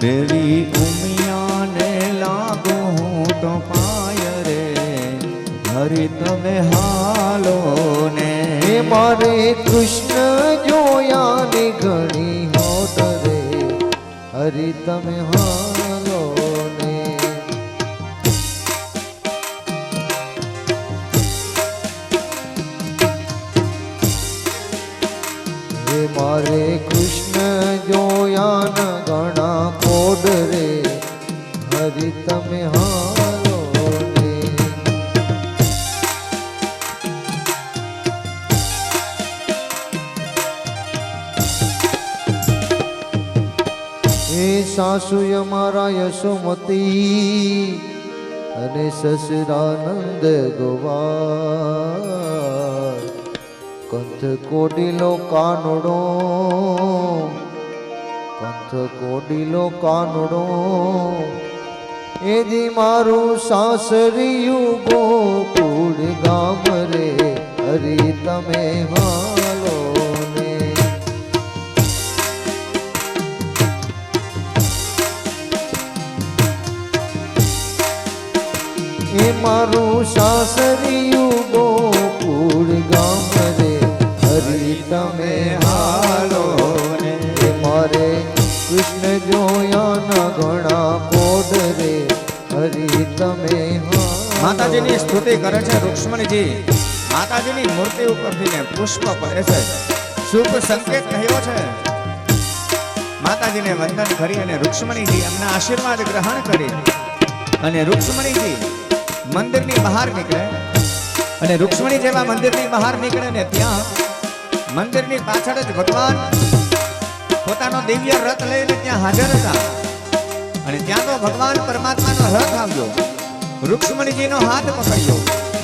દેવી ઉમિયાને લાગુ હું તો પાય રે, હરી તમે હાલો ને. મારે કૃષ્ણ જોયાની ઘણી હોત રે, હરી તમે હાલો ને. તમે હાલો ને. એ સાસુ અમારા યશોમતી અને સસરાનંદ ગોવાળ, કંથ કોડીલો કાનડો, કંથ કોડીલો કાનડો, એદી મારું સાસરિયું ગોકુળ ગામ રે, હરી તમે હાલો ને. એ મારું સાસરિયું ગોકુળ ગામ રે, હરી તમે હાલો ને. એ મારે કૃષ્ણ જોયાના ઘણા કોડ રે, હરી તમે હાલો. માતાજીની સ્તુતિ કરે છે રૂક્ષ્મણીજી. માતાજીની મૂર્તિ ઉપરથી ને પુષ્પ પડે છે, શુભ સંકેત કહ્યો છે. માતાજીને વંદન કરી અને રૂક્ષ્મણીજી એમના આશીર્વાદ ગ્રહણ કરી અને રૂક્ષ્મણીજી મંદિરની બહાર નીકળે. અને રૂક્ષ્મણી જેવા મંદિરની બહાર નીકળે ને ત્યાં મંદિરની પાછળ જ ભગવાન પોતાનો દિવ્ય રથ લઈને ત્યાં હાજર હતા. અને ત્યાં તો ભગવાન પરમાત્માનો રથ આવ્યો, રૂક્ષ્મણીજીનો હાથ પકડ્યો.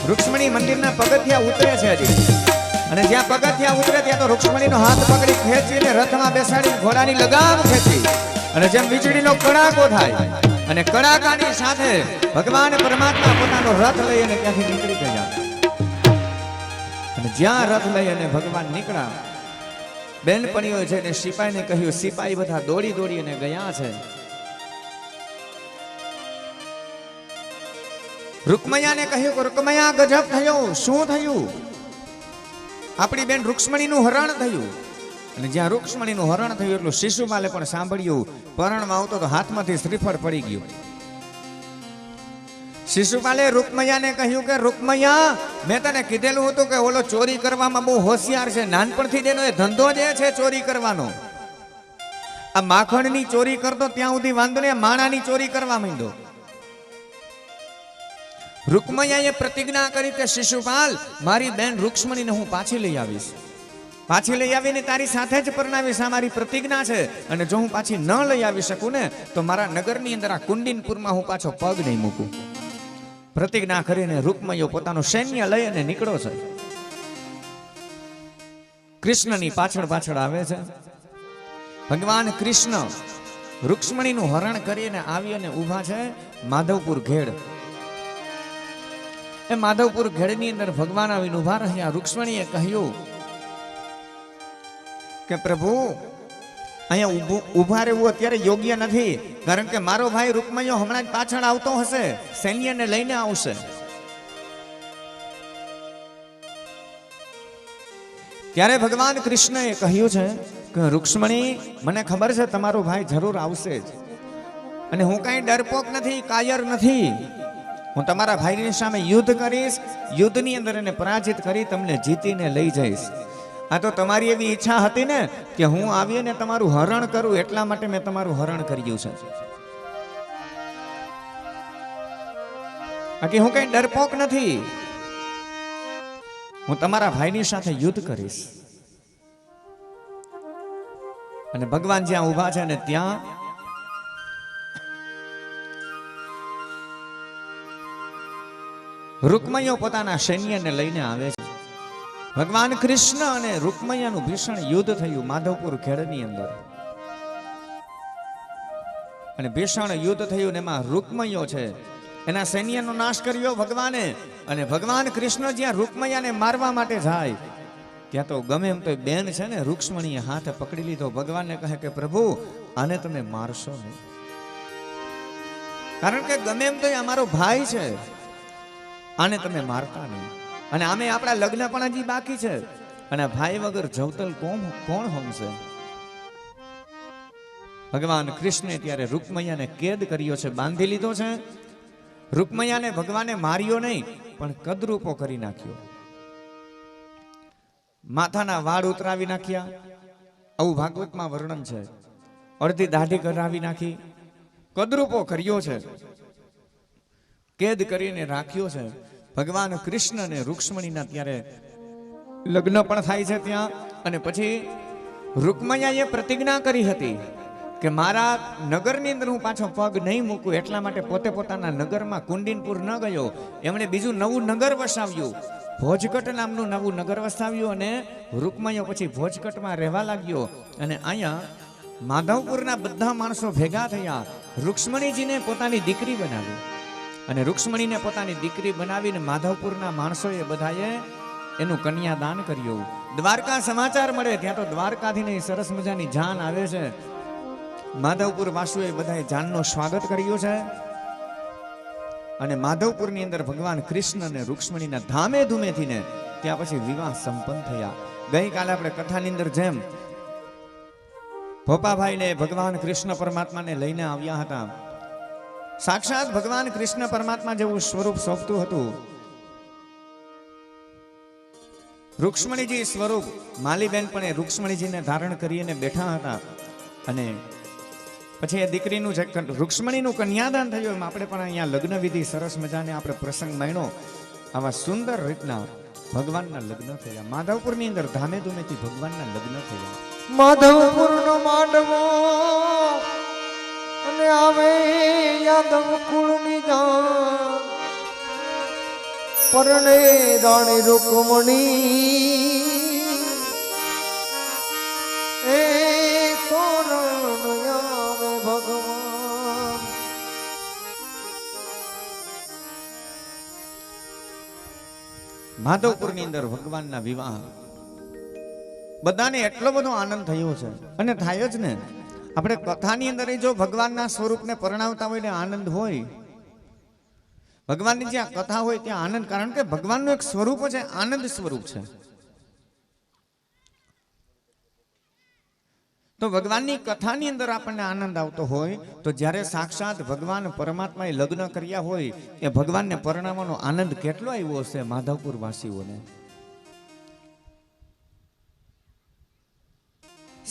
રૂક્ષ્મણી મંદિરના પગથિયા ઉતરે છે હજી, અને જ્યાં પગથિયા ઉતરે ત્યાં તો રૂક્ષ્મણીનો હાથ પકડી ખેંચીને રથમાં બેસાડી ઘોડાની લગામ ખેંચી. અને જેમ વીજળીનો કડાકો થાય અને કડાકાની સાથે ભગવાન પરમાત્મા પોતાનો રથ લઈ અને ત્યાંથી નીકળી ગયા. અને જ્યાં રથ લઈ અને ભગવાન નીકળ્યા, બેનપણીઓ છે ને સિપાહીને કહ્યું, સિપાહી બધા દોડી દોડી અને ગયા છે. રૂકમૈયાને કહ્યું કે રૂકમૈયા ગજબ થયો, શું થયું? આપણી બેન રૂક્ષ્મણીનું હરણ થયું. અને જ્યાં રૂક્ષ્મણીનું હરણ થયું એટલું શિશુપાલે પણ સાંભળ્યું. પરણમાં આવતો તો હાથમાંથી શ્રીફળ પડી ગયું. શિશુપાલે રૂકમૈયાને કહ્યું કે રૂકમૈયા, મેં તને કીધેલું હતું કે ઓલો ચોરી કરવામાં બહુ હોશિયાર છે, નાનપણથી તેનો એ ધંધો જ છે ચોરી કરવાનો. આ માખણની ચોરી કરતો ત્યાં સુધી વાંધો નહીં, માણાની ચોરી કરવા માંડ્યો. રૂકમૈયાએ પ્રતિજ્ઞા કરી કે શિશુપાલ, મારી બેન રૂક્ષ્મણીને હું પાછી લઈ આવીશ, પાછી લઈ આવીને તારી સાથે જ પરણાવીશ. આ મારી પ્રતિજ્ઞા છે. અને જો હું પાછી ન લઈ આવી શકું ને તો મારા નગરની અંદર આ કુંડિનપુરમાં હું પાછો પગ નહીં મૂકું. પ્રતિજ્ઞા કરીને રૂકમૈયો પોતાનું સૈન્ય લઈ અને નીકળો છે. કૃષ્ણની પાછળ પાછળ આવે છે. ભગવાન કૃષ્ણ રૂક્ષ્મણીનું હરણ કરીને આવી અને ઊભા છે માધવપુર ઘેડ. એ માધવપુર ઘેડની અંદર ભગવાન આવીને ઊભા રહ્યા. રૂક્ષ્મણીએ કહ્યું કે પ્રભુ, અહીંયા ઊભા રહેવું અત્યારે યોગ્ય નથી, કારણ કે મારો ભાઈ રૂકમૈયો હમણાં જ પાછળ આવતો હશે, સૈન્યને લઈને આવશે. ત્યારે ભગવાન કૃષ્ણએ કહ્યું છે કે રૂક્ષ્મણી, મને ખબર છે તમારો ભાઈ જરૂર આવશે જ, અને હું કાંઈ ડરપોક નથી, કાયર નથી. હું તમારા ભાઈની સામે યુદ્ધ કરીશ, યુદ્ધની અંદર એને પરાજિત કરી તમને જીતીને લઈ જઈશ. આ તો તમારી એવી ઈચ્છા હતી ને કે હું આવીને તમારું હરણ કરું, એટલા માટે મેં તમારું હરણ કર્યું છે. બાકી હું કઈ ડરપોક નથી. હું તમારા ભાઈની સાથે યુદ્ધ કરીશ. અને ભગવાન જ્યાં ઊભા છે ને ત્યાં રૂકમૈયો પોતાના સૈન્યને લઈને આવે છે. ભગવાન કૃષ્ણ અને રૂકમૈયાનું ભીષણ યુદ્ધ થયું માધવપુર ખેડની અંદર. અને ભીષણ યુદ્ધ થયું ને એમાં રૂકમૈયો છે એના સૈન્યનો નાશ કર્યો ભગવાને. અને ભગવાન કૃષ્ણ જ્યાં રૂકમૈયાને મારવા માટે જાય ત્યાં તો ગમે એમ તો બેન છે ને રૂક્ષ્મણીએ હાથે પકડી લીધો. ભગવાનને કહે કે પ્રભુ, આને તમે મારશો નહીં, કારણ કે ગમે એમ તો અમારો ભાઈ છે, આને તમે મારતા નહીં. અને આમે આપણા લગ્ન પણ હજી બાકી છે, અને ભાઈ વગર જવતલ કોણ હોમશે? ભગવાન કૃષ્ણે ત્યારે રૂકમૈયાને કેદ કર્યો છે, બાંધી લીધો છે. રૂકમૈયાને ભગવાને માર્યો નહીં પણ કદરૂપો કરી નાખ્યો. માથાના વાળ ઉતરાવી નાખ્યા, આવું ભાગવતમાં વર્ણન છે. અડધી દાઢી કરાવી નાખી, કદરૂપો કર્યો છે. કેદ કરીને રાખ્યો છે. ભગવાન કૃષ્ણ અને રૂક્ષ્મણીના ત્યારે લગ્ન પણ થાય છે ત્યાં. અને પછી રૂકમૈયાએ પ્રતિજ્ઞા કરી હતી કે મારા નગરની અંદર હું પાછો પગ નહીં મૂકું, એટલા માટે પોતે પોતાના નગરમાં કુંડિનપુર ન ગયો. એમણે બીજું નવું નગર વસાવ્યું, ભોજકટ નામનું નવું નગર વસાવ્યું. અને રૂકમૈયો પછી ભોજકટમાં રહેવા લાગ્યો. અને અહીંયા માધવપુરના બધા માણસો ભેગા થયા, રૂક્ષ્મણીજીને પોતાની દીકરી બનાવી. અને રૂક્ષ્મણીને પોતાની દીકરી બનાવીને માધવપુરના માણસોએ બધાએ એનું કન્યાદાન કર્યું. દ્વારકા સમાચાર મળે ત્યાં તો દ્વારકાથી સરસ મજાની જાન આવે છે. માધવપુર વાસીઓએ બધાએ જાનનું સ્વાગત કર્યું છે. અને માધવપુરની અંદર ભગવાન કૃષ્ણ અને રૂક્ષ્મણીના ધામે ધૂમેથી ને ત્યાં પછી વિવાહ સંપન્ન થયા. ગઈકાલે આપણે કથાની અંદર જેમ ભોપાભાઈને ભગવાન કૃષ્ણ પરમાત્માને લઈને આવ્યા હતા, સાક્ષાત ભગવાન કૃષ્ણ પરમાત્મા જેવું સ્વરૂપ સોંપતું હતું. રૂક્ષ્મણીજી સ્વરૂપ માલીબેન પણ એ રૂક્ષ્મણીજીને ધારણ કરીને બેઠા હતા. અને પછી એ દીકરીનું જે રૂક્ષ્મણીનું કન્યાદાન થયું એમ આપણે પણ અહીંયા લગ્ન વિધિ સરસ મજાને આપણે પ્રસંગ માણ્યો. આવા સુંદર રીતના ભગવાનના લગ્ન થયા. માધવપુરની અંદર ધામે ધૂમેથી ભગવાનના લગ્ન થયા. માધવપુરનો માંડવો અને આવે યાદવ કુળની જાન, પરણે રાણી રૂકમણી એ તોરણ આવે ભગવાન. માધવપુરની અંદર ભગવાનના વિવાહ બધાને એટલો બધો આનંદ થયો છે. અને થાય જ ને, આપણે કથાની અંદર જો ભગવાનના સ્વરૂપને પરણાવતા હોય ને આનંદ હોય. ભગવાનની જ્યાં કથા હોય ત્યાં આનંદ, કારણ કે ભગવાનનું એક સ્વરૂપ છે, આનંદ સ્વરૂપ છે. તો ભગવાનની કથાની અંદર આપણને આનંદ આવતો હોય તો જ્યારે સાક્ષાત ભગવાન પરમાત્માએ લગ્ન કર્યા હોય એ ભગવાનને પરણાવવાનો આનંદ કેટલો આવ્યો હશે માધવપુર વાસીઓને.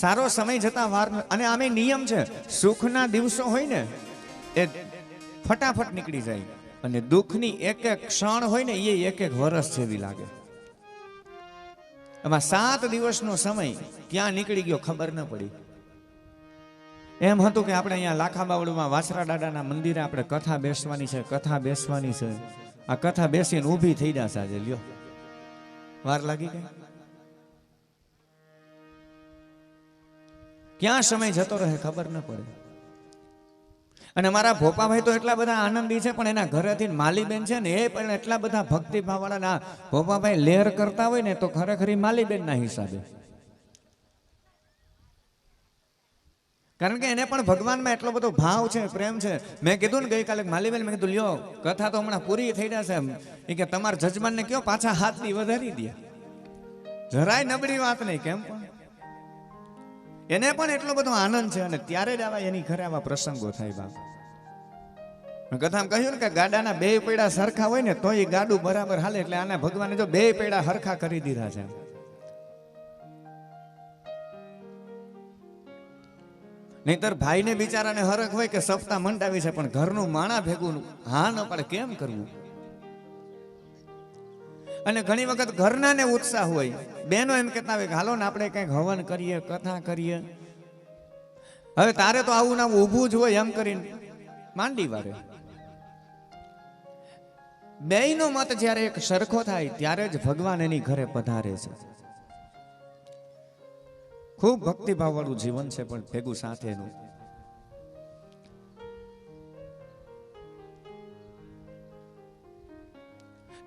સારો સમય જતા વાર, અને આમે નિયમ છે, સુખના દિવસો હોય ને એ ફટાફટ નીકળી જાય, અને દુઃખની એક એક ક્ષણ હોય ને એ એક એક વર્ષ જેવી લાગે. એમાં 7 દિવસનો સમય ક્યાં નીકળી ગયો ખબર ન પડી. એમ હતું કે આપણે અહીંયા લાખા બાવળમાં વાછરા દાદાના મંદિરે આપણે કથા બેસવાની છે, કથા બેસવાની છે. આ કથા બેસીને ઊભી થઈ જશે આજે, લ્યો વાર લાગી ગઈ. ક્યાં સમય જતો રહે ખબર ન પડે. અને મારા ભોપાભાઈ તો એટલા બધા આનંદી છે, પણ એના ઘરેથી માલીબેન છે ને એ પણ એટલા બધા ભક્તિભાવ વાળા. ભોપાભાઈ લેર કરતા હોય ને તો ખરેખર માલીબેન ના હિસાબે, કારણ કે એને પણ ભગવાનમાં એટલો બધો ભાવ છે, પ્રેમ છે. મેં કીધું ને ગઈકાલે માલીબેન, મેં કીધું લ્યો કથા તો હમણાં પૂરી થઈ જશે એ કે તમારા જજમાનને કયો પાછા હાથની વધારી દે, જરાય નબળી વાત નહીં. કેમ પણ એને પણ એટલો બધો આનંદ છે. અને ત્યારે જ આવા એની ઘરે આવા પ્રસંગો થાય. બાપ કથામાં કહ્યું ને કે ગાડાના 2 પૈડા સરખા હોય ને તો એ ગાડું બરાબર હાલે. એટલે આના ભગવાને જો 2 પૈડા હરખા કરી દીધા છે. નહીતર ભાઈને બિચારાને હરખ હોય કે સપ્તાહ મંડાવી છે, પણ ઘરનું માણા ભેગું હા ન પડે, કેમ કરવું. અને ઘણી વખત ઘરના ને ઉત્સાહ હોય, બહેનો એમ કહેતા હોય કે હાલો ને આપણે કંઈક હવન કરીએ, કથા કરીએ. હવે તારે તો આવું ના ઊભું જ હોય એમ કરીને માંડી વારે. બેયનો મત જ્યારે એક સરખો થાય ત્યારે જ ભગવાન એની ઘરે પધારે છે. ખૂબ ભક્તિભાવ વાળું જીવન છે, પણ ભેગું સાથેનું.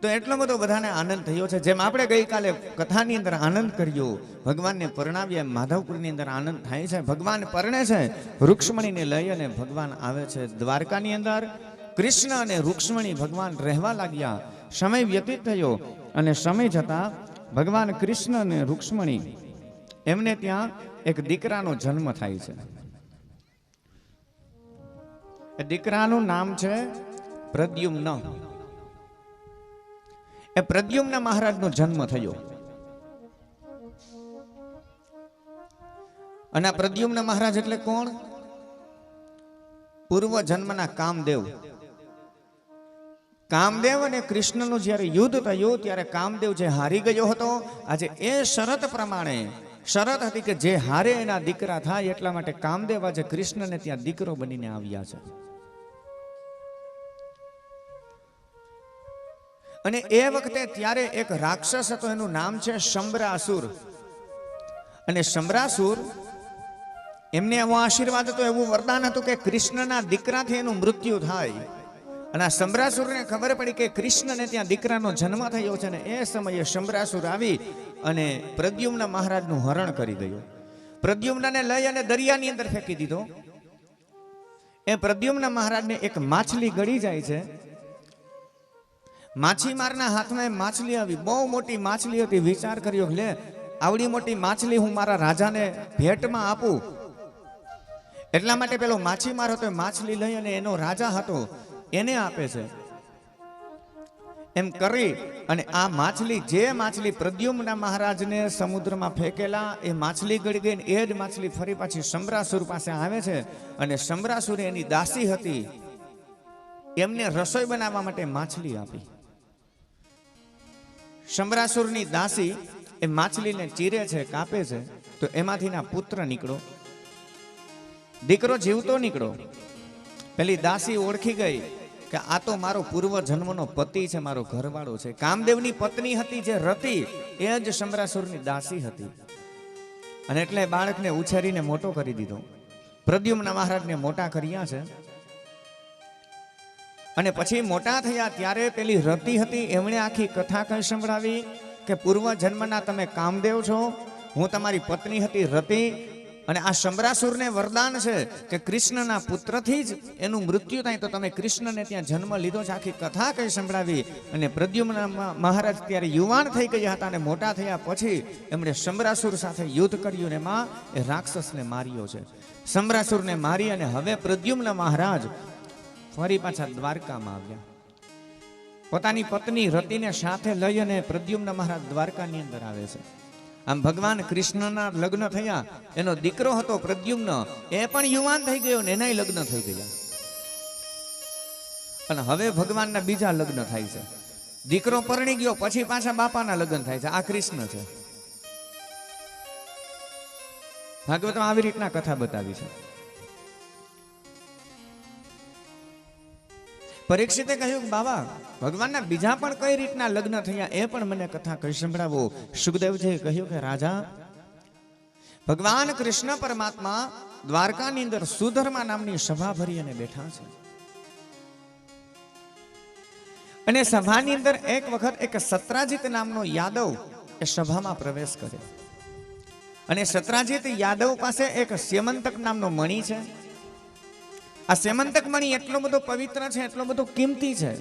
તો એટલો બધો બધાને આનંદ થયો છે. જેમ આપણે ગઈકાલે કથાની અંદર આનંદ કર્યો, ભગવાનને પરણાવ્યા, માધવપુરની અંદર આનંદ થાય છે. ભગવાન પરણે છે, રૂક્ષ્મણીને લઈ અને ભગવાન આવે છે દ્વારકાની અંદર. કૃષ્ણ અને રૂક્ષ્મણી ભગવાન રહેવા લાગ્યા. સમય વ્યતીત થયો અને સમય જતા ભગવાન કૃષ્ણ અને રૂક્ષ્મણી એમને ત્યાં એક દીકરાનો જન્મ થાય છે. એ દીકરાનું નામ છે પ્રદ્યુમ્ન. એ પ્રદ્યુમ્ન મહારાજનો જન્મ થયો. અને આ પ્રદ્યુમ્ન મહારાજ એટલે કોણ? પૂર્વ જન્મના કામદેવ. કામદેવ અને કૃષ્ણનું જ્યારે યુદ્ધ થયું ત્યારે કામદેવ જે હારી ગયો હતો, આજે એ શરત પ્રમાણે શરત હતી કે જે હારે એના દીકરા થાય, એટલા માટે કામદેવ આજે કૃષ્ણને ત્યાં દીકરો બનીને આવ્યા છે. અને એ વખતે ત્યારે એક રાક્ષસ હતો, એનું નામ છે શંબરાસુર. અને શંબરાસુર એમને એવો આશીર્વાદ હતો, એવું વરદાન હતું કે કૃષ્ણના દીકરાથી એનું મૃત્યુ થાય. અને આ શંબરાસુરને ખબર પડી કે કૃષ્ણને ત્યાં દીકરાનો જન્મ થયો છે, ને એ સમયે શંબરાસુર આવી અને પ્રદ્યુમ્ન મહારાજનું હરણ કરી ગયો. પ્રદ્યુમ્નને લઈ અને દરિયાની અંદર ફેંકી દીધો. એ પ્રદ્યુમ્ન મહારાજને એક માછલી ગળી જાય છે. માછીમારના હાથમાં માછલી આવી, બહુ મોટી માછલી હતી. વિચાર કર્યો, લે આવડી મોટી માછલી હું મારા રાજાને ભેટમાં આપું. એટલા માટે પેલો માછીમાર હતો, માછલી લઈ અને એનો રાજા હતો એને આપે છે. એમ કરી અને આ માછલી, જે માછલી પ્રદ્યુમ્ન મહારાજને સમુદ્રમાં ફેંકેલા, એ માછલી ગળી ગઈ. એ જ માછલી ફરી પાછી શંબરાસુર પાસે આવે છે. અને શંબરાસુરે એની દાસી હતી, એમને રસોઈ બનાવવા માટે માછલી આપી. શંબરાસુરની દાસી એ માછલીને ચીરે છે, કાપે છે, તો એમાંથી ના પુત્ર નીકળો, દીકરો જીવતો નીકળો. પેલી દાસી ઓળખી ગઈ કે આ તો મારો પૂર્વ જન્મનો પતિ છે, મારો ઘરવાળો છે. કામદેવની પત્ની હતી જે રતિ, એ જ શંબરાસુરની દાસી હતી. અને એટલે બાળકને ઉછેરીને મોટો કરી દીધો. પ્રદ્યુમ્ન મહારાજને મોટા કર્યા છે. અને પછી મોટા થયા ત્યારે પેલી રતિ હતી, એમણે આખી કથા કઈ સંભળાવી કે પૂર્વ જન્મના તમે કામદેવ છો, હું તમારી પત્ની હતી રતિ. અને આ શંબરાસુરને વરદાન છે કે કૃષ્ણના પુત્રથી જ એનું મૃત્યુ થાય, તો તમે કૃષ્ણને ત્યાં જન્મ લીધો છે. આખી કથા કઈ સંભળાવી. અને પ્રદ્યુમ્ન મહારાજ ત્યારે યુવાન થઈ ગયા હતા, અને મોટા થયા પછી એમણે શંબરાસુર સાથે યુદ્ધ કર્યું, ને એમાં એ રાક્ષસને માર્યો છે. શંબરાસુરને મારી અને હવે પ્રદ્યુમ્ન મહારાજ ફરી પાછા દ્વારકામાં આવ્યા. પોતાની પત્ની રતિને સાથે લઈ અને પ્રદ્યુમ્ન મહારાજ દ્વારકાની અંદર આવે છે. આમ ભગવાન કૃષ્ણના લગ્ન થયા. એનો દીકરો હતો પ્રદ્યુમ્ન, એ પણ યુવાન થઈ ગયો ને એનાય લગ્ન થઈ ગયા. અને હવે ભગવાનના બીજા લગ્ન થાય છે. દીકરો પરણી ગયો પછી પાછા બાપાના લગ્ન થાય છે. આ કૃષ્ણ છે. ભાગવતમાં આવી રીતના કથા બતાવી છે. પરીક્ષિતે કહ્યું, બાબા ભગવાનના બીજા પણ કઈ રીતના લગ્ન થયા એ પણ મને કથા કહી સંભળાવો. સુખદેવજીએ કહ્યું કે રાજા, ભગવાન કૃષ્ણ પરમાત્મા દ્વારકાની અંદર સુધર્મા નામની સભા ભરી અને બેઠા છે. અને સભાની અંદર એક વખત એક સત્રાજીત નામનો યાદવ એ સભામાં પ્રવેશ કરે. અને સત્રાજીત યાદવ પાસે એક સ્યમંતક નામનો મણી છે. આ સ્યમંતક મણી એટલો બધો પવિત્ર છે, એટલો બધો કિંમતી છે.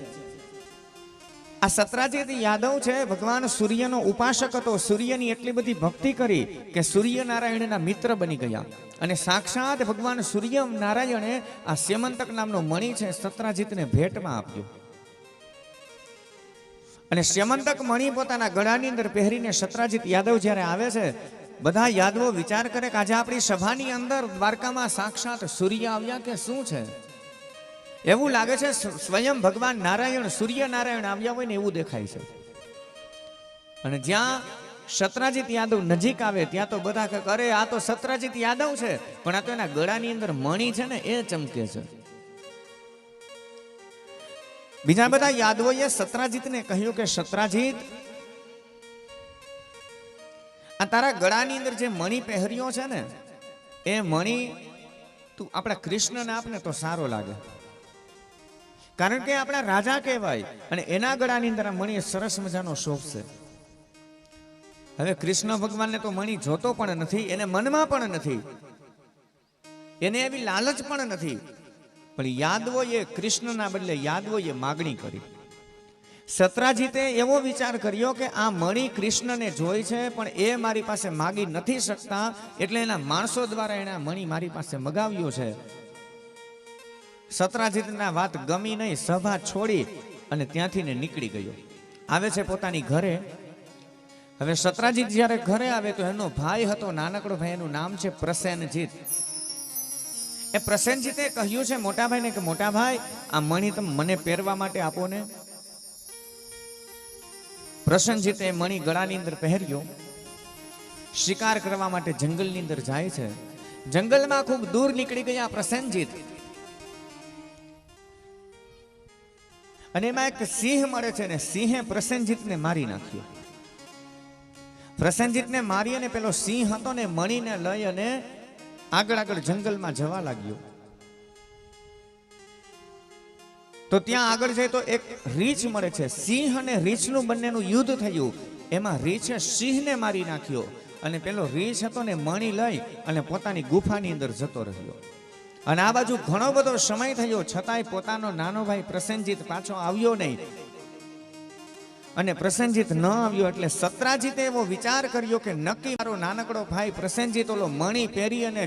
આ સત્રાજીત યાદવ છે, ભગવાન સૂર્યનો ઉપાસક હતો. સૂર્યની એટલી બધી ભક્તિ કરી કે સૂર્યનારાયણના મિત્ર બની ગયા. અને સાક્ષાત ભગવાન સૂર્યનારાયણે આ સ્યમંતક નામનો મણી છે સત્રાજીતને ભેટમાં આપ્યો. અને સ્યમંતક મણી પોતાના ગળાની અંદર પહેરીને સત્રાજીત યાદવ જ્યારે આવે છે, બધા યાદવો વિચાર કરે કે આજે આપણી સભાની અંદર દ્વારકામાં સાક્ષાત સૂર્ય આવ્યા કે શું છે. એવું લાગે છે સ્વયં ભગવાન નારાયણ, સૂર્યનારાયણ આવ્યા હોય ને એવું દેખાય છે. અને જ્યાં સત્રાજીત યાદવ નજીક આવે ત્યાં તો બધા કહે, અરે આ તો સત્રાજીત યાદવ છે, પણ આ તો એના ગળાની અંદર મણી છે ને એ ચમકે છે. બીજા બધા યાદવોએ સત્રાજીતને કહ્યું કે સત્રાજીત, આ તારા ગળાની અંદર જે મણી પહેર્યો છે ને, એ મણી તું આપણા કૃષ્ણને આપને તો સારો લાગે, કારણ કે આપણા રાજા કહેવાય. અને એના ગળાની અંદર આ મણી સરસ મજાનો શોભશે. હવે કૃષ્ણ ભગવાનને તો મણી જોતો પણ નથી, એને મનમાં પણ નથી, એને એવી લાલચ પણ નથી. પણ યાદવોએ કૃષ્ણના બદલે યાદવોએ માગણી કરી. સત્રાજીતે એવો વિચાર કર્યો કે આ મણી કૃષ્ણને જોઈ છે, પણ એ મારી પાસે માગી નથી શકતા, એટલે એના માણસો દ્વારા એના મણી મારી પાસે મગાવ્યો છે. સત્રાજીતના વાત ગમી નહીં, સભા છોડી અને ત્યાંથી ને નીકળી ગયો. આવે છે પોતાની ઘરે. હવે સત્રાજીત જ્યારે ઘરે આવે તો એનો ભાઈ હતો, નાનકડો ભાઈ, એનું નામ છે પ્રસેનજીત. એ પ્રસેનજીતે કહ્યું છે મોટા ભાઈને કે મોટા ભાઈ, આ મણી તમે મને પહેરવા માટે આપો ને. પ્રસન્નજીતે મણિ ગળાની અંદર પહેર્યો, શિકાર કરવા માટે જંગલની અંદર જાય છે. જંગલમાં ખૂબ દૂર નીકળી ગયા પ્રસન્નજીત, અને એમાં એક સિંહ મળે છે ને સિંહે પ્રસન્નજીતને મારી નાખ્યો. પ્રસન્નજીતને મારી અને પેલો સિંહ હતો ને મણીને લઈ અને આગળ જંગલમાં જવા લાગ્યો. તો ત્યાં આગળ જાય તો એક રીંછ મળે છે. સિંહ અને રીંછનું બંનેનું યુદ્ધ થયું. એમાં રીંછે સિંહને મારી નાખ્યો અને પેલો રીંછ હતો ને મણી લઈ અને પોતાની ગુફાની અંદર જતો રહ્યો. અને આ બાજુ ઘણો બધો સમય થયો, છતાંય પોતાનો નાનો ભાઈ પ્રસન્નજીત પાછો આવ્યો નહીં. અને પ્રસન્નજીત ન આવ્યો એટલે સત્રાજીતે એવો વિચાર કર્યો કે નક્કી મારો નાનકડો ભાઈ પ્રસન્નજીત ઓલો મણી પહેરી અને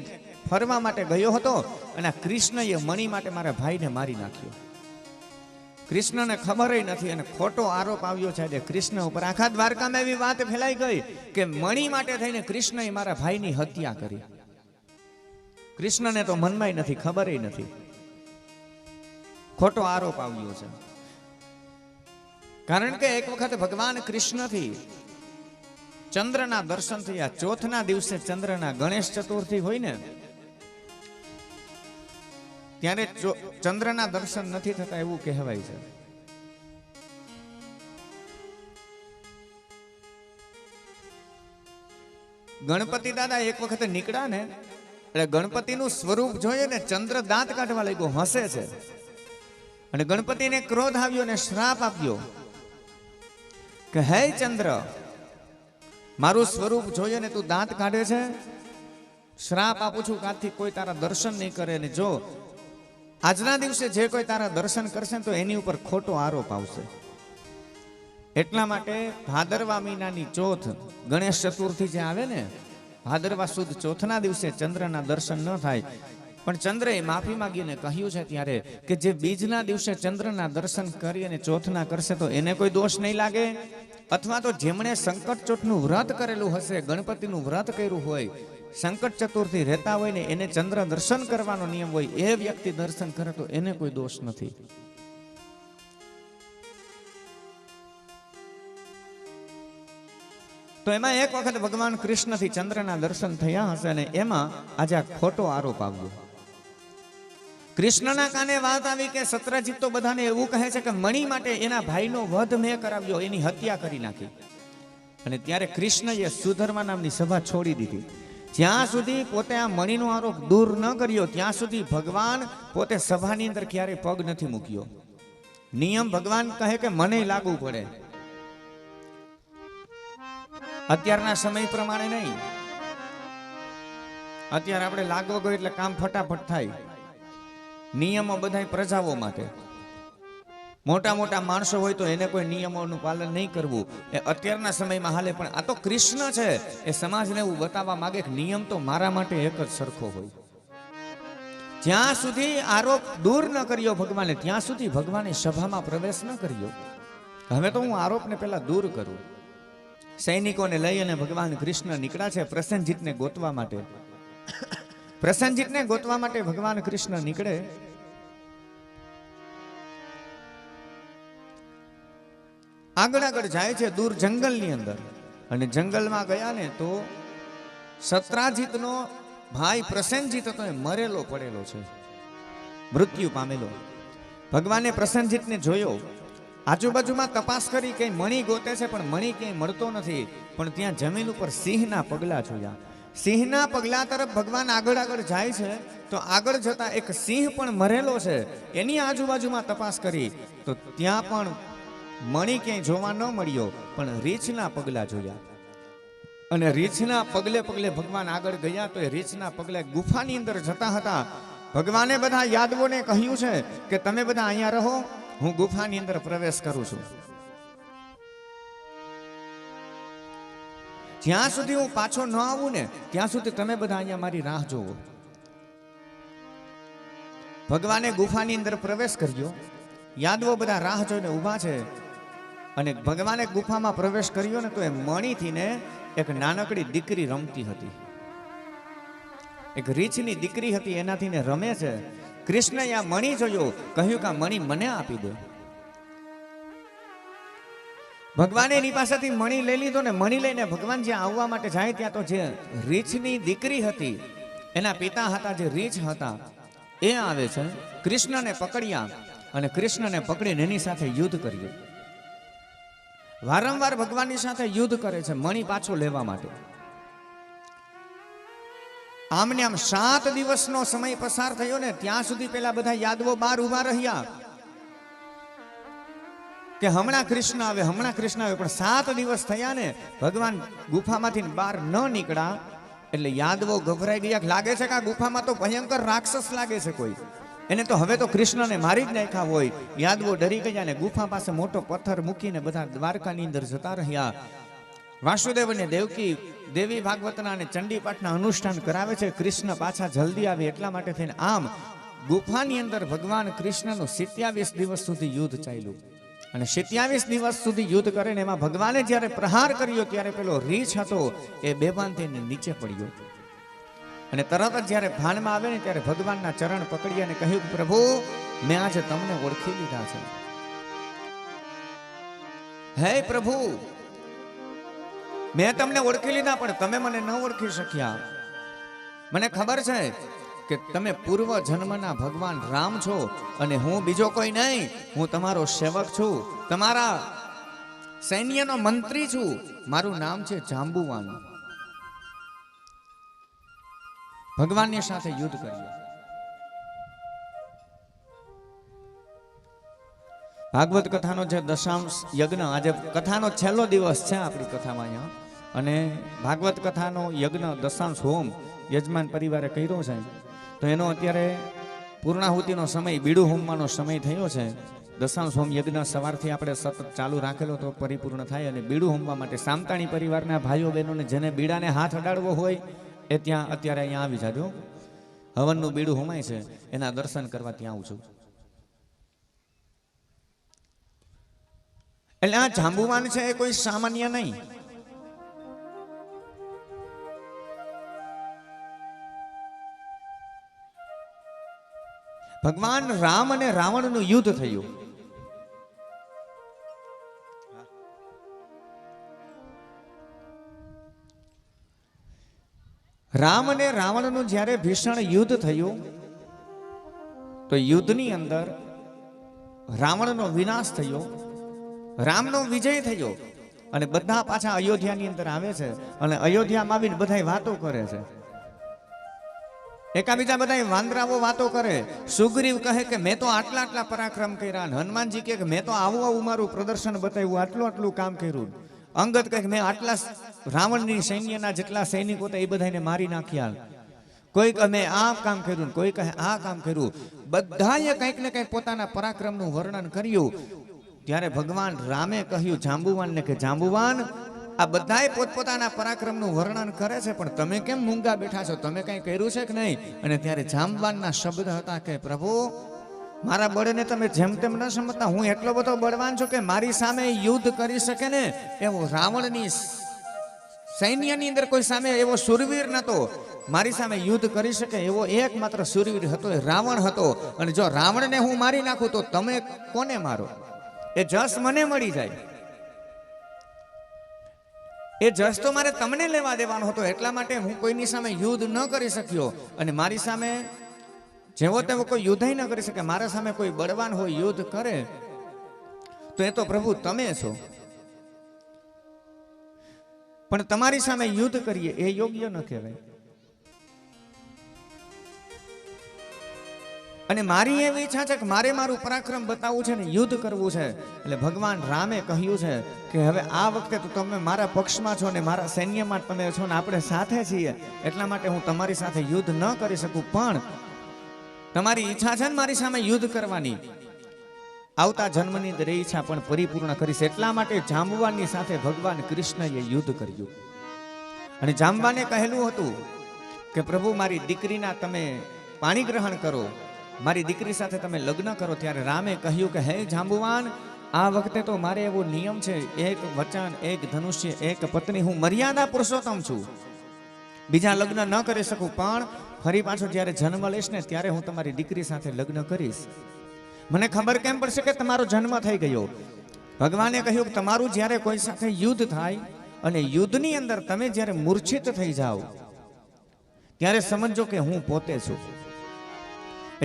ફરવા માટે ગયો હતો, અને કૃષ્ણએ મણી માટે મારા ભાઈને મારી નાખ્યો. કૃષ્ણને ખબર નથી અને ખોટો આરોપ આવ્યો છે કૃષ્ણ ઉપર. આખા દ્વારકામાં એવી વાત ફેલાઈ ગઈ કે મણી માટે થઈને કૃષ્ણએ મારા ભાઈની હત્યા કરી. કૃષ્ણને તો મનમાં નથી, ખબર નથી. ખોટો આરોપ આવ્યો છે. કારણ કે એક વખત ભગવાન કૃષ્ણથી ચંદ્રના દર્શન થયા. ચોથના દિવસે ચંદ્રના ગણેશ ચતુર્થી હોય ને ત્યારે ચંદ્રના દર્શન નથી થતા એવું કહેવાય છે. ગણપતિ દાદા એક વખત નીકળ્યા ને એટલે ગણપતિનું સ્વરૂપ જોઈએ ને ચંદ્ર દાંત કાઢવા લાગ્યો, હસે છે. અને ગણપતિને ક્રોધ આવ્યો ને શ્રાપ આપ્યો કે હે ચંદ્ર, મારું સ્વરૂપ જોઈએ ને તું દાંત કાઢે છે, શ્રાપ આપું છું કાલથી કોઈ તારા દર્શન નહીં કરે, ને જો આજના દિવસે જે કોઈ તારા દર્શન કરશે તો એની ઉપર ખોટો આરોપ આવશે. એટલા માટે ભાદરવા મહિનાની ચોથ ગણેશ ચતુર્થી જે આવે ને, ભાદરવા સુદ ચોથના દિવસે ચંદ્રના દર્શન ન થાય. પણ ચંદ્રએ માફી માંગીને કહ્યું છે ત્યારે કે જે બીજના દિવસે ચંદ્રના દર્શન કરી અને ચોથના કરશે તો એને કોઈ દોષ નહીં લાગે. અથવા તો જેમણે સંકટ ચોથનું વ્રત કરેલું હશે, ગણપતિનું વ્રત કર્યું હોય, સંકટ ચતુર્થી રહેતા હોય ને એને ચંદ્ર દર્શન કરવાનો નિયમ હોય, એ વ્યક્તિ દર્શન કરે તો એને કોઈ દોષ નથી. તો એમાં એક વખત ભગવાન કૃષ્ણથી ચંદ્રના દર્શન થયા હશે અને એમાં આજે આ ખોટો આરોપ આવ્યો. કૃષ્ણના કાને વાત આવી કે સત્રજીત તો બધાને એવું કહે છે કે મણી માટે એના ભાઈનો વધ મેં કરાવ્યો, એની હત્યા કરી નાખી. અને ત્યારે કૃષ્ણએ સુધર્મા નામની સભા છોડી દીધી. જ્યાં સુધી પોતે આ મણીનો આરોપ દૂર ન કર્યો ત્યાં સુધી ભગવાન પોતે સભાની અંદર ક્યારેય પગ નથી મૂક્યો. નિયમ ભગવાન કહે કે મને લાગુ પડે. અત્યારના સમય પ્રમાણે નહીં. અત્યારે આપણે લાગવો ગયો એટલે કામ ફટાફટ થાય. નિયમો બધા પ્રજાઓ માટે. મોટા મોટા માણસો હોય તો એને કોઈ નિયમોનું પાલન નહીં કરવું, એ અત્યારના સમયમાં હાલે. પણ આ તો કૃષ્ણ છે, એ સમાજને એવું બતાવવા માંગે કે નિયમ તો મારા માટે એક જ સરખો હોય. જ્યાં સુધી આરોપ દૂર ન કર્યો ભગવાને ત્યાં સુધી ભગવાને સભામાં પ્રવેશ ન કર્યો. હવે તો હું આરોપને પહેલા દૂર કરું. સૈનિકોને લઈ અને ભગવાન કૃષ્ણ નીકળ્યા છે પ્રસન્નજીતને ગોતવા માટે. પ્રસન્નજીતને ગોતવા માટે ભગવાન કૃષ્ણ નીકળે. આગળ જાય છે દૂર જંગલની અંદર. અને જંગલમાં ગયા ને તો સત્રાજીતનો ભાઈ પ્રસન્નજીત હતો એ મરેલો પડેલો છે, મૃત્યુ પામેલો. ભગવાને પ્રસન્નજીતને જોયો, આજુબાજુમાં તપાસ કરી, કઈ મણી ગોતે છે પણ મણી ક્યાંય મળતો નથી. પણ ત્યાં જમીન ઉપર સિંહના પગલા જોયા. સિંહના પગલા તરફ ભગવાન આગળ જાય છે તો આગળ જતા એક સિંહ પણ મરેલો છે. એની આજુબાજુમાં તપાસ કરી તો ત્યાં પણ મણી ક્યાંય જોવા ન મળ્યો, પણ રીંછના પગલા જોયા. અને રીંછના પગલે પગલે ભગવાન આગળ ગયા તો એ રીંછના પગલે ગુફાની અંદર જતા હતા. ભગવાને બધા યાદવોને કહ્યું છે કે તમે બધા અહીંયા રહો, હું ગુફાની અંદર પ્રવેશ કરું છું. જ્યાં સુધી હું પાછો ન આવું ને ત્યાં સુધી તમે બધા અહીંયા મારી રાહ જોવો. ભગવાને ગુફાની અંદર પ્રવેશ કર્યો. યાદવો બધા રાહ જોઈને ઊભા છે. અને ભગવાને ગુફામાં પ્રવેશ કર્યો ને તો એ મણીથી ને એક નાનકડી દીકરી રમતી હતી. એક રીંછની દીકરી હતી, એનાથી ને રમે છે. કૃષ્ણએ આ મણી જોયો, કહ્યું કે આ મણી મને આપી દે. ભગવાને એની પાસેથી મણી લઈ લીધો ને મણી લઈને ભગવાન જ્યાં આવવા માટે જાય ત્યાં તો જે રીછની દીકરી હતી, એના પિતા હતા જે રીછ હતા, એ આવે છે, કૃષ્ણને પકડ્યા અને કૃષ્ણને પકડીને એની સાથે યુદ્ધ કર્યું. વારંવાર ભગવાનની સાથે યુદ્ધ કરે છે મણી પાછો લેવા માટે. આમને આમ 7 દિવસનો સમય પસાર થયો ને ત્યાં સુધી પેલા બધા યાદવો બહાર ઉભા રહ્યા કે હમણાં કૃષ્ણ આવે, હમણાં કૃષ્ણ આવે. પણ 7 દિવસ થયા ને ભગવાન ગુફામાંથી બહાર ન નીકળ્યા એટલે યાદવો ગભરાઈ ગયા. લાગે છે કે આ ગુફામાં તો ભયંકર રાક્ષસ લાગે છે કોઈ, એને તો હવે તો કૃષ્ણને મારી જ નાખ્યા હોય. યાદવો ડરી ગયા ને ગુફા પાસે મોટો પથ્થર મૂકીને બધા દ્વારકાની અંદર જતા રહ્યા. વાસુદેવ અને દેવકી દેવી ભાગવતના અને ચંડીપાઠના અનુષ્ઠાન કરાવે છે. કૃષ્ણ પાછા જલ્દી આવે એટલા માટે થઈને આમ ગુફાની અંદર ભગવાન કૃષ્ણનું 27 દિવસ સુધી યુદ્ધ ચાલ્યું. અને 27 દિવસ સુધી યુદ્ધ કરે ને એમાં ભગવાને જ્યારે પ્રહાર કર્યો ત્યારે પેલો રીછ હતો એ બેભાન થઈને નીચે પડ્યો. અને તરત જ જ્યારે ભાનમાં આવે ને ત્યારે ભગવાનના ચરણ પકડી અને કહ્યું, પ્રભુ મેં આજે તમને ઓળખી લીધા છે. હે પ્રભુ, મેં તમને ઓળખી લીધા પણ તમે મને ન ઓળખી શક્યા. મને ખબર છે કે તમે પૂર્વ જન્મના ભગવાન રામ છો અને હું બીજો કોઈ નહીં, હું તમારો સેવક છું, તમારા સૈન્યનો મંત્રી છું. મારું નામ છે જાંબુવાન. ભગવાનની સાથે યુદ્ધ કર્યું. ભાગવત કથાનો જે દશાંશ યજ્ઞ, આજે કથાનો છેલ્લો દિવસ છે આપણી કથામાં અહીંયા, અને ભાગવત કથાનો યજ્ઞ દશાંશ હોમ યજમાન પરિવારે કર્યો છે. તો એનો અત્યારે પૂર્ણાહુતિનો સમય, બીડું હોમવાનો સમય થયો છે. દશાંશ હોમ યજ્ઞ સવારથી આપણે સતત ચાલુ રાખેલો તો પરિપૂર્ણ થાય. અને બીડું હોમવા માટે સામતાણી પરિવારના ભાઈઓ બહેનોને જેને બીડાને હાથ અડાડવો હોય એ ત્યાં અત્યારે અહીંયા આવી જાજો. હવનનું બીડું હોમાય છે, એના દર્શન કરવા ત્યાં આવું છું. એટલે આ જાંબુવાન છે એ કોઈ સામાન્ય નહીં. ભગવાન રામ અને રાવણનું યુદ્ધ થયું. રામ અને રાવણનું જ્યારે ભીષણ યુદ્ધ થયું તો યુદ્ધની અંદર રાવણનો વિનાશ થયો, રામનો વિજય થયો. અને બધા પાછા અયોધ્યાની અંદર આવે છે અને અયોધ્યામાં આવીને બધા વાતો કરે છે. એકાબીજા બધા વાંદરાઓ વાતો કરે. સુગ્રીવ કહે કે મેં તો આટલા આટલા પરાક્રમ કર્યા. હનુમાનજી કહે કે મેં તો આવું આવું મારું પ્રદર્શન બતાવ્યું, આટલું આટલું કામ કર્યું. અંગદ કહે કે મેં આટલા રાવણની સૈન્યના જેટલા સૈનિકો હતા એ બધાને મારી નાખ્યા. કોઈ કહે મેં આ કામ કર્યું, કોઈ કહે આ કામ કર્યું. બધાએ કંઈક ને કંઈક પોતાના પરાક્રમનું વર્ણન કર્યું. ત્યારે ભગવાન રામે કહ્યું જાંબુવાનને કે જાંબુવાન, આ બધાએ પોતપોતાના પરાક્રમનું વર્ણન કરે છે પણ તમે કેમ મૂંગા બેઠા છો? તમે કંઈ કર્યું છે કે નહીં? અને ત્યારે જાંબુવાનના શબ્દ હતા કે પ્રભુ, મારા બળને તમે જેમ તેમ ન સમજતા. હું એટલો બધો બળવાન છું કે મારી સામે યુદ્ધ કરી શકે ને એવો રાવણની સૈન્યની અંદર કોઈ સામે એવો સુરવીર નતો. મારી સામે યુદ્ધ કરી શકે એવો એકમાત્ર સુરવીર હતો, એ રાવણ હતો. અને જો રાવણને હું મારી નાખું તો તમે કોને મારો? એ જસ મને મળી જાય. એ જસ તો મારે તમને લેવા દેવાનો હતો. એટલા માટે હું કોઈની સામે યુદ્ધ ન કરી શક્યો. અને મારી સામે જેવો તેવો કોઈ યુદ્ધ ન કરી શકે. મારા સામે કોઈ બળવાન હોય યુદ્ધ કરે તો એ તો પ્રભુ તમે છો. પણ તમારી સામે યુદ્ધ કરીએ એ યોગ્ય ન કહેવાય. અને મારી એવી ઈચ્છા છે કે મારે મારું પરાક્રમ બતાવવું છે ને યુદ્ધ કરવું છે. એટલે ભગવાન રામે કહ્યું છે કે હવે આ વખતે તો તમે મારા પક્ષમાં છો ને મારા સૈન્યમાં તમે છો ને આપણે સાથે છીએ. એટલા માટે હું તમારી સાથે યુદ્ધ ન કરી શકું, પણ તમારી ઈચ્છા છે ને મારી સામે યુદ્ધ કરવાની, આવતા જન્મની અંદર એ ઈચ્છા પણ પરિપૂર્ણ કરીશ. એટલા માટે જાંબુવાનની સાથે ભગવાન કૃષ્ણએ યુદ્ધ કર્યું. અને જાંબવાને કહેલું હતું કે પ્રભુ મારી દીકરીના તમે પાણી ગ્રહણ કરો, મારી દીકરી સાથે તમે લગ્ન કરો. ત્યારે રામે કહ્યું કે હે જાંબુવાન, આ વખતે તો મારે એવો નિયમ છે, એક વચન, એક ધનુષ્ય, એક પત્ની. હું મર્યાદા પુરુષોત્તમ છું, બીજા લગ્ન ન કરી શકું. પણ ફરી પાછો જ્યારે જન્મ લઈશ ને ત્યારે હું તમારી દીકરી સાથે લગ્ન કરીશ. મને ખબર કેમ પડશે કે તમારો જન્મ થઈ ગયો? ભગવાને કહ્યું કે તમારું જ્યારે કોઈ સાથે યુદ્ધ થાય અને યુદ્ધની અંદર તમે જ્યારે મૂર્છિત થઈ જાઓ ત્યારે સમજો કે હું પોતે છું.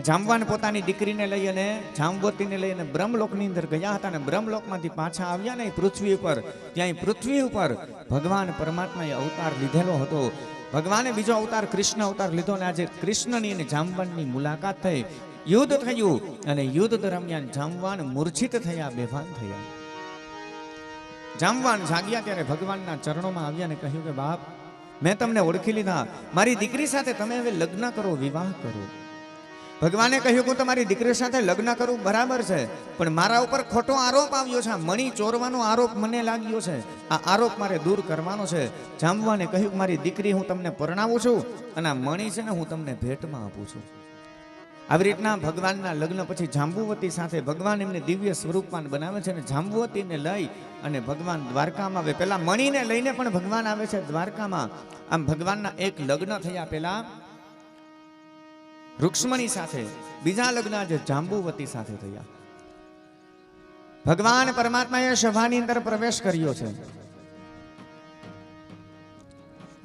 જાંબવાન પોતાની દીકરીને લઈ અને જાંબવતીને લઈ અને બ્રહ્મલોકની અંદર ગયા હતા અને બ્રહ્મલોકમાંથી પાછા આવ્યા ને પૃથ્વી ઉપર, ત્યાં પૃથ્વી ઉપર ભગવાન પરમાત્માએ અવતાર લીધેલો હતો. ભગવાને બીજો અવતાર કૃષ્ણ અવતાર લીધો અને આજે કૃષ્ણની અને જાંબવાનની મુલાકાત થઈ. યુદ્ધ થયું અને યુદ્ધ દરમિયાન જાંબવાન મૂર્છિત થયા, બેભાન થયા. જાંબવાન જાગ્યા ત્યારે ભગવાનના ચરણોમાં આવ્યા અને કહ્યું કે બાપ, મેં તમને ઓળખી લીધા, મારી દીકરી સાથે તમે હવે લગ્ન કરો, વિવાહ કરો. ભગવાને કહ્યું કે તમારી દીકરી સાથે લગ્ન કરું બરાબર છે, પણ મારા ઉપર ખોટો આરોપ આવ્યો છે, મણી ચોરવાનો આરોપ મને લાગ્યો છે, આ આરોપ મારે દૂર કરવાનો છે. જાંબવાને કહ્યું કે મારી દીકરી હું તમને પરણાવું છું અને આ મણી છે ને હું તમને ભેટમાં આપું છું. આવી રીતના ભગવાનના લગ્ન પછી જાંબુવતી સાથે ભગવાન એમને દિવ્ય સ્વરૂપવાન બનાવે છે અને જાંબુવતીને લઈ અને ભગવાન દ્વારકામાં આવે. પેલા મણીને લઈને પણ ભગવાન આવે છે દ્વારકામાં. આમ ભગવાનના એક લગ્ન થયા પેલા રૂક્ષ્મણી સાથે, બીજા લગ્ન આજે જાંબુવતી સાથે થયા. ભગવાન પરમાત્માએ સભાની અંદર પ્રવેશ કર્યો છે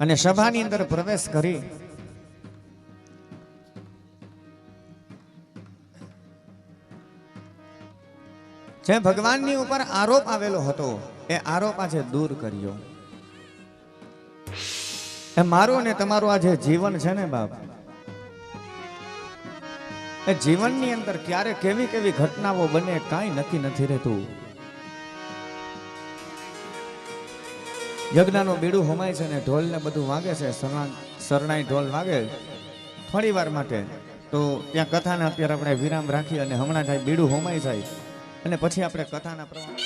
અને સભાની અંદર પ્રવેશ કરી જે ભગવાનની ઉપર આરોપ આવેલો હતો એ આરોપ આજે દૂર કર્યો. એ મારું ને તમારું આ જે જીવન છે ને બાપ, એ જીવનની અંદર ક્યારે કેવી કેવી ઘટનાઓ બને કાંઈ નક્કી નથી રહેતું. યજ્ઞનું બીડું હોમાય છે ને ઢોલ ને બધું વાગે છે, શરણાઈ ઢોલ વાગે થોડી વાર માટે, તો ત્યાં કથાને અત્યારે આપણે વિરામ રાખી અને હમણાં જાય બીડું હોમાઈ જાય અને પછી આપણે કથાના પ્રમાણ